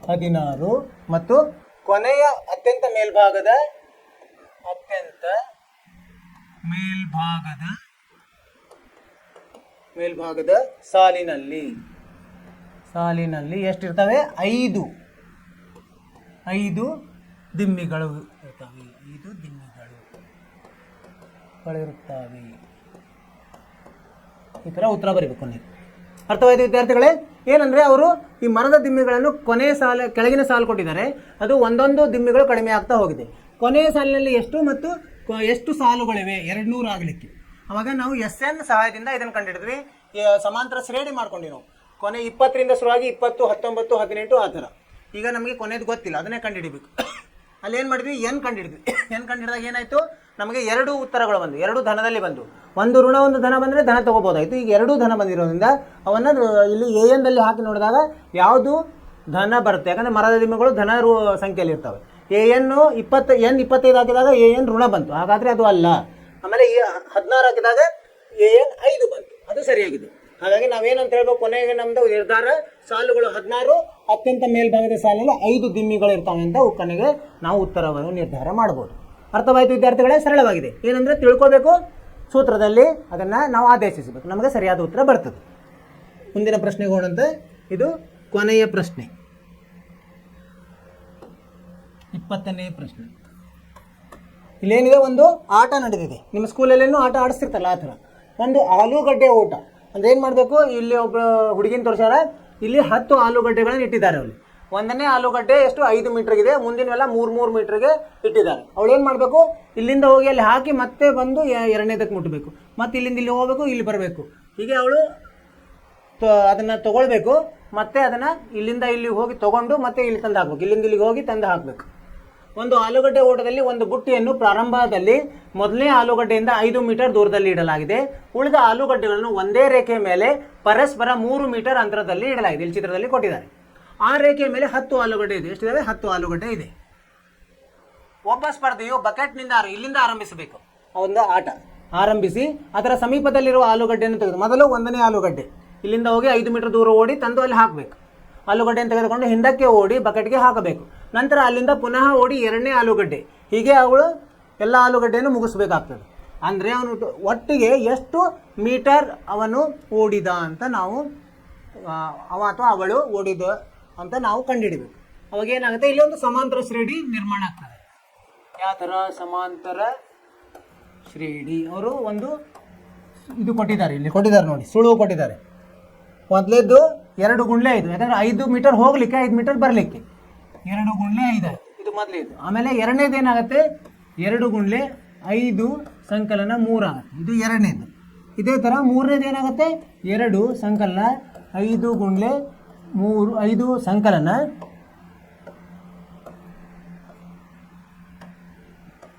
16 ಮತ್ತು ಕೊನೆಯ ಅತ್ಯಂತ ಮೇಲ್ಭಾಗದ ಸಾಲಿನಲ್ಲಿ ಎಷ್ಟಿರ್ತವೆ? 5 ದಿಮ್ಮಿಗಳು ಇರ್ತವೆ, 5 ದಿಮ್ಮಿಗಳಿರುತ್ತವೆ. ಈ ಥರ ಉತ್ತರ ಬರೀಬೇಕು ನೀವು. ಅರ್ಥವಾಯಿತು ವಿದ್ಯಾರ್ಥಿಗಳೇ? ಏನಂದರೆ ಅವರು ಈ ಮರದ ದಿಮ್ಮಿಗಳನ್ನು ಕೊನೆಯ ಕೆಳಗಿನ ಸಾಲು ಕೊಟ್ಟಿದ್ದಾರೆ, ಅದು ಒಂದೊಂದು ದಿಮ್ಮಿಗಳು ಕಡಿಮೆ ಆಗ್ತಾ ಹೋಗಿದೆ. ಕೊನೆಯ ಸಾಲಿನಲ್ಲಿ ಎಷ್ಟು ಮತ್ತು ಎಷ್ಟು ಸಾಲುಗಳಿವೆ? 200 ಆಗಲಿಕ್ಕೆ. ಅವಾಗ ನಾವು SN ಸಹಾಯದಿಂದ ಇದನ್ನು ಕಂಡುಹಿಡಿದ್ವಿ. ಸಮಾಂತರ ಶ್ರೇಣಿ ಮಾಡ್ಕೊಂಡ್ವಿ ನಾವು. ಕೊನೆ 20ರಿಂದ ಶುರುವಾಗಿ 20, 19, 18 ಆ ಥರ. ಈಗ ನಮಗೆ ಕೊನೆಯದು ಗೊತ್ತಿಲ್ಲ, ಅದನ್ನೇ ಕಂಡುಹಿಡಿಬೇಕು. ಅಲ್ಲಿ ಏನು ಮಾಡಿದ್ವಿ? ಎನ್ ಕಂಡುಹಿಡಿದ್ವಿ. ಎನ್ ಕಂಡುಹಿಡಿದಾಗ ಏನಾಯಿತು? ನಮಗೆ 2 ಉತ್ತರಗಳು ಬಂದು, 2 ಧನದಲ್ಲಿ ಬಂದು, ಒಂದು ಋಣ ಒಂದು ಧನ ಬಂದರೆ ಧನ ತೊಗೋಬೋದಾಯಿತು. ಈಗ 2 ಧನ ಬಂದಿರೋದ್ರಿಂದ ಅವನ್ನು ಇಲ್ಲಿ ANದಲ್ಲಿ ಹಾಕಿ ನೋಡಿದಾಗ ಯಾವುದು ಧನ ಬರುತ್ತೆ? ಯಾಕಂದರೆ ಮರದ ದಿಮ್ಮಗಳು ಧನ ಸಂಖ್ಯೆಯಲ್ಲಿ ಇರ್ತವೆ. N 25 ಹಾಕಿದಾಗ AN ಋಣ ಬಂತು, ಹಾಗಾದರೆ ಅದು ಅಲ್ಲ. ಆಮೇಲೆ 16 ಹಾಕಿದಾಗ AN 5 ಬಂತು, ಅದು ಸರಿಯಾಗಿದೆ. ಹಾಗಾಗಿ ನಾವೇನಂತ ಹೇಳ್ಬೇಕು? ಕೊನೆಗೆ ನಮ್ಮದು ನಿರ್ಧಾರ ಸಾಲುಗಳು 16, ಅತ್ಯಂತ ಮೇಲ್ಭಾಗದ ಸಾಲಲ್ಲಿ 5 ದಿಮ್ಮಿಗಳು ಇರ್ತಾವೆ ಅಂತ ಕೊನೆಗೆ ನಾವು ಉತ್ತರವನ್ನು ನಿರ್ಧಾರ ಮಾಡ್ಬೋದು. ಅರ್ಥವಾಯಿತು ವಿದ್ಯಾರ್ಥಿಗಳೇ? ಸರಳವಾಗಿದೆ. ಏನಂದರೆ ತಿಳ್ಕೋಬೇಕು, ಸೂತ್ರದಲ್ಲಿ ಅದನ್ನು ನಾವು ಆದೇಶಿಸಬೇಕು, ನಮಗೆ ಸರಿಯಾದ ಉತ್ತರ ಬರ್ತದೆ. ಮುಂದಿನ ಪ್ರಶ್ನೆಗೆ ಹೋದಂತೆ, ಇದು ಕೊನೆಯ ಪ್ರಶ್ನೆ, 20ನೇ ಪ್ರಶ್ನೆ. ಇಲ್ಲೇನಿದೆ? ಒಂದು ಆಟ ನಡೆದಿದೆ. ನಿಮ್ಮ ಸ್ಕೂಲಲ್ಲೇನೂ ಆಟ ಆಡಿಸ್ತಿರ್ತಲ್ಲ, ಆ ಥರ ಒಂದು ಆಲೂಗಡ್ಡೆ ಊಟ. ಅಂದ್ರೆ ಏನು ಮಾಡಬೇಕು? ಇಲ್ಲಿ ಒಬ್ಬ ಹುಡುಗಿನ ತೋರಿಸ್ಯಾರ, ಇಲ್ಲಿ 10 ಆಲೂಗಡ್ಡೆಗಳನ್ನು ಇಟ್ಟಿದ್ದಾರೆ. ಅಲ್ಲಿ ಒಂದನೇ ಆಲೂಗಡ್ಡೆ ಎಷ್ಟು 5 ಮೀಟ್ರಿಗೆ, ಮುಂದಿನವೆಲ್ಲ 3 ಮೀಟ್ರಿಗೆ ಇಟ್ಟಿದ್ದಾರೆ. ಅವಳು ಏನು ಮಾಡಬೇಕು? ಇಲ್ಲಿಂದ ಹೋಗಿ ಅಲ್ಲಿ ಹಾಕಿ ಮತ್ತೆ ಬಂದು ಎರಡನೇದಕ್ಕೆ ಮುಟ್ಟಬೇಕು, ಮತ್ತೆ ಇಲ್ಲಿಂದ ಇಲ್ಲಿ ಹೋಗಬೇಕು, ಇಲ್ಲಿ ಬರಬೇಕು. ಹೀಗೆ ಅವಳು ಅದನ್ನು ತೊಗೊಳ್ಬೇಕು, ಮತ್ತೆ ಅದನ್ನು ಇಲ್ಲಿಂದ ಇಲ್ಲಿ ಹೋಗಿ ತೊಗೊಂಡು ಮತ್ತೆ ಇಲ್ಲಿ ತಂದು ಹಾಕಬೇಕು, ಇಲ್ಲಿಂದ ಇಲ್ಲಿಗೆ ಹೋಗಿ ತಂದು ಹಾಕಬೇಕು. ಒಂದು ಆಲೂಗಡ್ಡೆ ಓಟದಲ್ಲಿ ಒಂದು ಬುಟ್ಟಿಯನ್ನು ಪ್ರಾರಂಭದಲ್ಲಿ ಮೊದಲನೇ ಆಲೂಗಡ್ಡೆಯಿಂದ 5 ಮೀಟರ್ ದೂರದಲ್ಲಿ ಇಡಲಾಗಿದೆ. ಉಳಿದ ಆಲೂಗಡ್ಡೆಗಳನ್ನು ಒಂದೇ ರೇಖೆಯ ಮೇಲೆ ಪರಸ್ಪರ 3 ಮೀಟರ್ ಅಂತರದಲ್ಲಿ ಇಡಲಾಗಿದೆ. ಇಲ್ಲಿ ಚಿತ್ರದಲ್ಲಿ ಕೊಟ್ಟಿದ್ದಾರೆ. ಆ ರೇಖೆಯ ಮೇಲೆ 10 ಆಲೂಗಡ್ಡೆ ಇದೆ. ಎಷ್ಟಿದಾವೆ? 10 ಆಲೂಗಡ್ಡೆ ಇದೆ. ಒಬ್ಬ ಸ್ಪರ್ಧೆಯು ಬಕೆಟ್ನಿಂದ ಇಲ್ಲಿಂದ ಆರಂಭಿಸಬೇಕು. ಒಂದು ಆಟ ಆರಂಭಿಸಿ ಅದರ ಸಮೀಪದಲ್ಲಿರುವ ಆಲೂಗಡ್ಡೆಯನ್ನು ತೆಗೆದು, ಮೊದಲು 1ನೇ ಆಲೂಗಡ್ಡೆ ಇಲ್ಲಿಂದ ಹೋಗಿ 5 ಮೀಟರ್ ದೂರ ಓಡಿ ತಂದು ಅಲ್ಲಿ ಹಾಕಬೇಕು. ಆಲೂಗಡ್ಡೆಯನ್ನು ತೆಗೆದುಕೊಂಡು ಹಿಂದಕ್ಕೆ ಓಡಿ ಬಕೆಟ್ಗೆ ಹಾಕಬೇಕು. ನಂತರ ಅಲ್ಲಿಂದ ಪುನಃ ಓಡಿ 2ನೇ ಆಲೂಗಡ್ಡೆ, ಹೀಗೆ ಅವಳು ಎಲ್ಲ ಆಲೂಗಡ್ಡೆಯನ್ನು ಮುಗಿಸ್ಬೇಕಾಗ್ತದೆ. ಅಂದರೆ ಅವನು ಒಟ್ಟಿಗೆ ಎಷ್ಟು ಮೀಟರ್ ಅವನು ಓಡಿದ ಅಂತ ನಾವು ಅಥವಾ ಅವಳು ಓಡಿದ ಅಂತ ನಾವು ಕಂಡುಹಿಡಿಬೇಕು. ಅವಾಗ ಏನಾಗುತ್ತೆ? ಇಲ್ಲಿ ಒಂದು ಸಮಾಂತರ ಶ್ರೇಣಿ ನಿರ್ಮಾಣ ಆಗ್ತದೆ. ಯಾವ ಥರ? ಸಮಾಂತರ ಶ್ರೇಣಿ. ಅವರು ಒಂದು ಇದು ಕೊಟ್ಟಿದ್ದಾರೆ, ಇಲ್ಲಿ ಕೊಟ್ಟಿದ್ದಾರೆ ನೋಡಿ, ಸುಳುವು ಕೊಟ್ಟಿದ್ದಾರೆ. ಮೊದಲೇದ್ದು 2 ಗುಂಡ್ಲೆ 5, ಯಾಕಂದರೆ 5 ಮೀಟರ್ ಹೋಗಲಿಕ್ಕೆ 5 ಮೀಟರ್ ಬರಲಿಕ್ಕೆ 2 ಗುಂಡ್ಲೆ 5 ಇದು ಮೊದಲೇದು. ಆಮೇಲೆ ಎರಡನೇದು ಏನಾಗುತ್ತೆ? 2 ಗುಂಡ್ಲೆ 5 ಸಂಕಲನ 3 ಆಗುತ್ತೆ, ಇದು ಎರಡನೇದು. ಇದೇ ಥರ ಮೂರನೇದು ಏನಾಗುತ್ತೆ? 2 ಸಂಕಲನ 5 ಗುಂಡ್ಲೆ 3 5 ಸಂಕಲನ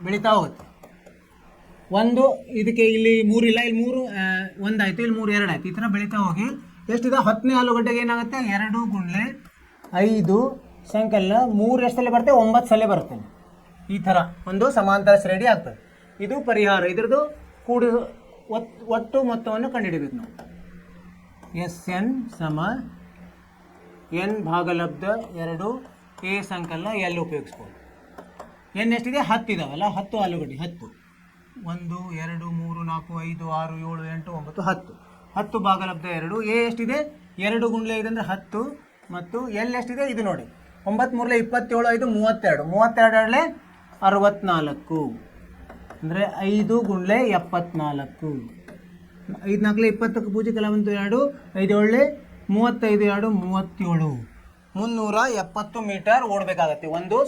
ಬೆಳೀತಾ ಹೋಗುತ್ತೆ. ಒಂದು ಇದಕ್ಕೆ ಇಲ್ಲಿ 3 ಇಲ್ಲ, ಇಲ್ಲಿ 3 1 ಆಯಿತು, ಇಲ್ಲಿ 3 2 ಆಯಿತು. ಈ ಥರ ಬೆಳೀತಾ ಹೋಗಿ ಎಷ್ಟಿದೆ? 10ನೇ ಆಲೂಗಡ್ಡೆಗೆ ಏನಾಗುತ್ತೆ? 2 ಗುಂಡ್ಲೆ 5 ಸಂಕಲನ 3 ಎಷ್ಟು ಸಲ ಬರುತ್ತೆ? 9 ಸಲ ಬರುತ್ತೆ. ಈ ಥರ ಒಂದು ಸಮಾಂತರ ಶ್ರೇಣಿ ಆಗ್ತದೆ. ಇದು ಪರಿಹಾರ. ಇದರದ್ದು ಒಟ್ಟು ಮೊತ್ತವನ್ನು ಕಂಡುಹಿಡಿಬೇಕು ನಾವು. SN ಸಮ n ಭಾಗಲಬ್ಧ 2 a ಸಂಕಲನ L ಉಪಯೋಗಿಸ್ಬೋದು. n ಎಷ್ಟಿದೆ? 10 ಇದಾವಲ್ಲ, 10 ಆಲೂಗಡ್ಡೆ. 10 1 2 3 4 5 6 7 8 9 10 ಭಾಗಲಬ್ಧ 2. a ಎಷ್ಟಿದೆ? 2 ಗುಂಡ್ಲೆ 5 ಅಂದರೆ 10 ಮತ್ತು L ಎಷ್ಟಿದೆ? ಇದು ನೋಡಿ, 9 3 27 5 32 32 64 ಅಂದರೆ 5 ಗುಂಡ್ಲೆ 74. 5 4 20ಕ್ಕೆ ಪೂಜೆ ಕೆಲವೊಂದು 2 5 7 35 2 37 370 ಮೀಟರ್ ಓಡಬೇಕಾಗತ್ತೆ ಒಂದು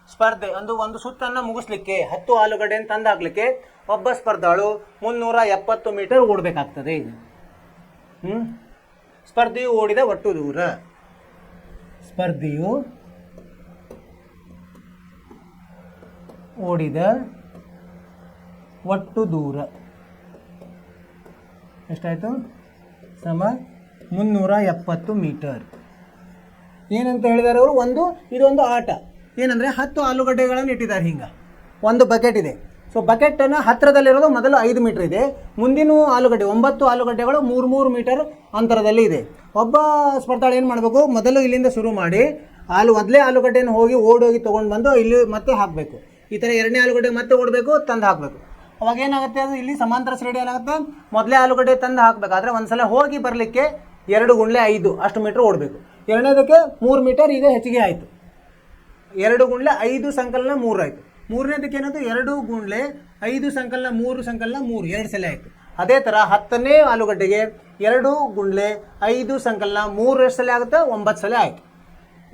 ಸ್ಪರ್ಧೆ ಒಂದು ಸುತ್ತನ್ನು ಮುಗಿಸ್ಲಿಕ್ಕೆ 10 ಆಲೂಗಡ್ಡೆಯನ್ನು ತಂದು ಹಾಕ್ಲಿಕ್ಕೆ ಒಬ್ಬ ಸ್ಪರ್ಧಾಳು 370 ಮೀಟರ್ ಓಡಬೇಕಾಗ್ತದೆ. ಸ್ಪರ್ಧೆಯು ಓಡಿದ ಒಟ್ಟು ದೂರ. ಸ್ಪರ್ಧೆಯು ಓಡಿದ ಒಟ್ಟು ದೂರ ಎಷ್ಟಾಯಿತು? ಸಮ 370 ಮೀಟರ್. ಏನಂತ ಹೇಳಿದಾರೆ ಅವರು? ಇದೊಂದು ಆಟ. ಏನಂದರೆ 10 ಆಲೂಗಡ್ಡೆಗಳನ್ನು ಇಟ್ಟಿದ್ದಾರೆ. ಹಿಂಗೆ ಒಂದು ಬಕೆಟ್ ಇದೆ. ಸೊ ಬಕೆಟನ್ನು ಹತ್ತಿರದಲ್ಲಿರೋದು ಮೊದಲು 5 ಮೀಟರ್ ಇದೆ. ಮುಂದಿನ ಆಲೂಗಡ್ಡೆ 9 ಆಲೂಗಡ್ಡೆಗಳು 3 ಮೀಟರ್ ಅಂತರದಲ್ಲಿ ಇದೆ. ಒಬ್ಬ ಸ್ಪರ್ಧಾಳು ಏನು ಮಾಡಬೇಕು? ಮೊದಲು ಇಲ್ಲಿಂದ ಶುರು ಮಾಡಿ ಮೊದಲೇ ಆಲೂಗಡ್ಡೆಯನ್ನು ಓಡೋಗಿ ತೊಗೊಂಡು ಬಂದು ಇಲ್ಲಿ ಮತ್ತೆ ಹಾಕಬೇಕು. ಈ ಥರ ಎರಡನೇ ಆಲೂಗಡ್ಡೆ ಮತ್ತೆ ಓಡಬೇಕು, ತಂದು ಹಾಕಬೇಕು. ಅವಾಗ ಏನಾಗುತ್ತೆ? ಅದು ಇಲ್ಲಿ ಸಮಾಂತರ ಶ್ರೇಣಿ ಏನಾಗುತ್ತೆ? ಮೊದಲೇ ಆಲೂಗಡ್ಡೆ ತಂದು ಹಾಕಬೇಕಾದ್ರೆ ಒಂದ್ಸಲ ಹೋಗಿ ಬರಲಿಕ್ಕೆ 2 × 5 ಅಷ್ಟು ಮೀಟ್ರ್ ಓಡಬೇಕು. ಎರಡನೇದಕ್ಕೆ 3 ಮೀಟರ್ ಈಗ ಹೆಚ್ಚಿಗೆ ಆಯಿತು. 2 × 5 ಸಂಕಲನ 3 ಆಯಿತು. ಮೂರನೇದಕ್ಕೆ ಏನಾಯ್ತು? 2 × 5 ಸಂಕಲನ 3 ಸಂಕಲನ 3 2 ಸಲ ಆಯಿತು. ಅದೇ ಥರ 10ನೇ ಆಲೂಗಡ್ಡೆಗೆ 2 × 5 ಸಂಕಲನ 3 ಎಷ್ಟು ಸಲ ಆಗುತ್ತೆ? 9 ಸಲ ಆಯಿತು.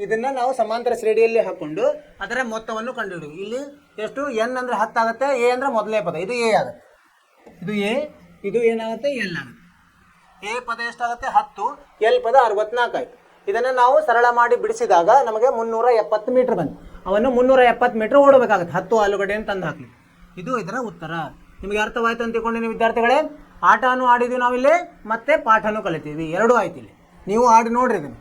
ಇದನ್ನು ನಾವು ಸಮಾಂತರ ಶ್ರೇಣಿಯಲ್ಲಿ ಹಾಕ್ಕೊಂಡು ಅದರ ಮೊತ್ತವನ್ನು ಕಂಡುಹಿಡಿದು ಇಲ್ಲಿ ಎಷ್ಟು? n ಅಂದರೆ 10 ಆಗುತ್ತೆ. a ಅಂದರೆ ಮೊದಲನೇ ಪದ, ಇದು a ಆಗುತ್ತೆ. ಇದು a, ಇದು ಏನಾಗುತ್ತೆ? l ಆಗುತ್ತೆ. a ಪದ ಎಷ್ಟಾಗುತ್ತೆ? 10, l ಪದ 64 ಆಯಿತು. ಇದನ್ನು ನಾವು ಸರಳ ಮಾಡಿ ಬಿಡಿಸಿದಾಗ ನಮಗೆ 370 ಮೀಟರ್ ಬಂತು. ಅವನ್ನು 370 ಮೀಟರ್ ಓಡಬೇಕಾಗುತ್ತೆ 10 ಆಲೂಗಡ್ಡೆಯನ್ನು ತಂದು ಹಾಕಲಿ. ಇದು ಇದರ ಉತ್ತರ. ನಿಮಗೆ ಅರ್ಥವಾಯಿತು ಅಂತ ತಿಳ್ಕೊಂಡಿನಿ ವಿದ್ಯಾರ್ಥಿಗಳೇ. ಆಟನೂ ಆಡಿದ್ವಿ ನಾವಿಲ್ಲಿ, ಮತ್ತು ಪಾಠನೂ ಕಲಿತೀವಿ, ಎರಡೂ ಆಯ್ತು ಇಲ್ಲಿ. ನೀವು ಆಡಿ ನೋಡ್ರಿ ಇದನ್ನು.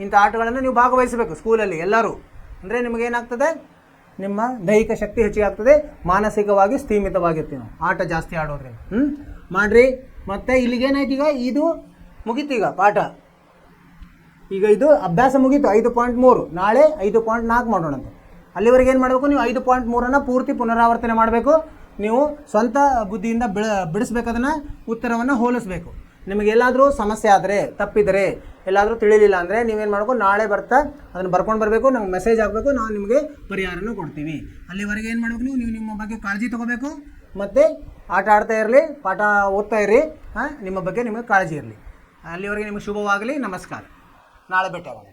ಇಂಥ ಆಟಗಳನ್ನು ನೀವು ಭಾಗವಹಿಸಬೇಕು ಸ್ಕೂಲಲ್ಲಿ ಎಲ್ಲರೂ. ಅಂದರೆ ನಿಮಗೇನಾಗ್ತದೆ? ನಿಮ್ಮ ದೈಹಿಕ ಶಕ್ತಿ ಹೆಚ್ಚಿಗೆ ಆಗ್ತದೆ, ಮಾನಸಿಕವಾಗಿ ಸ್ಥೀಮಿತವಾಗಿರ್ತೀವಿ ನಾವು ಆಟ ಜಾಸ್ತಿ ಆಡೋದ್ರಿಂದ. ಮಾಡಿರಿ. ಮತ್ತು ಇಲ್ಲಿಗೇನಾಯ್ತು? ಈಗ ಇದು ಮುಗೀತು. ಈಗ ಪಾಠ, ಈಗ ಇದು ಅಭ್ಯಾಸ ಮುಗೀತು. 5.3. ನಾಳೆ 5.4 ಮಾಡೋಣಂತೆ. ಅಲ್ಲಿವರೆಗೆ ಏನು ಮಾಡಬೇಕು? ನೀವು 5.3 ಪೂರ್ತಿ ಪುನರಾವರ್ತನೆ ಮಾಡಬೇಕು. ನೀವು ಸ್ವಂತ ಬುದ್ಧಿಯಿಂದ ಬಿಡಿಸ್ಬೇಕದನ್ನು, ಉತ್ತರವನ್ನು ಹೋಲಿಸಬೇಕು. ನಿಮಗೆಲ್ಲಾದರೂ ಸಮಸ್ಯೆ ಆದರೆ, ತಪ್ಪಿದರೆ, ಎಲ್ಲಾದರೂ ತಿಳಿಲಿಲ್ಲ ಅಂದರೆ ನೀವೇನು ಮಾಡಬೇಕು? ನಾಳೆ ಬರ್ತಾ ಅದನ್ನು ಬರ್ಕೊಂಡು ಬರಬೇಕು, ನಮ್ಗೆ ಮೆಸೇಜ್ ಆಗಬೇಕು, ನಾವು ನಿಮಗೆ ಪರಿಹಾರನೂ ಕೊಡ್ತೀವಿ. ಅಲ್ಲಿವರೆಗೆ ಏನು ಮಾಡಬೇಕು? ನೀವು ನಿಮ್ಮ ಬಗ್ಗೆ ಕಾಳಜಿ ತೊಗೋಬೇಕು, ಮತ್ತು ಆಟ ಆಡ್ತಾ ಇರಲಿ, ಪಾಠ ಓದ್ತಾ ಇರ್ರಿ. ನಿಮ್ಮ ಬಗ್ಗೆ ನಿಮಗೆ ಕಾಳಜಿ ಇರಲಿ. ಅಲ್ಲಿವರೆಗೆ ನಿಮಗೆ ಶುಭವಾಗಲಿ. ನಮಸ್ಕಾರ. ನಾಳೆ ಭೇಟಿಯಾಗೋಣ.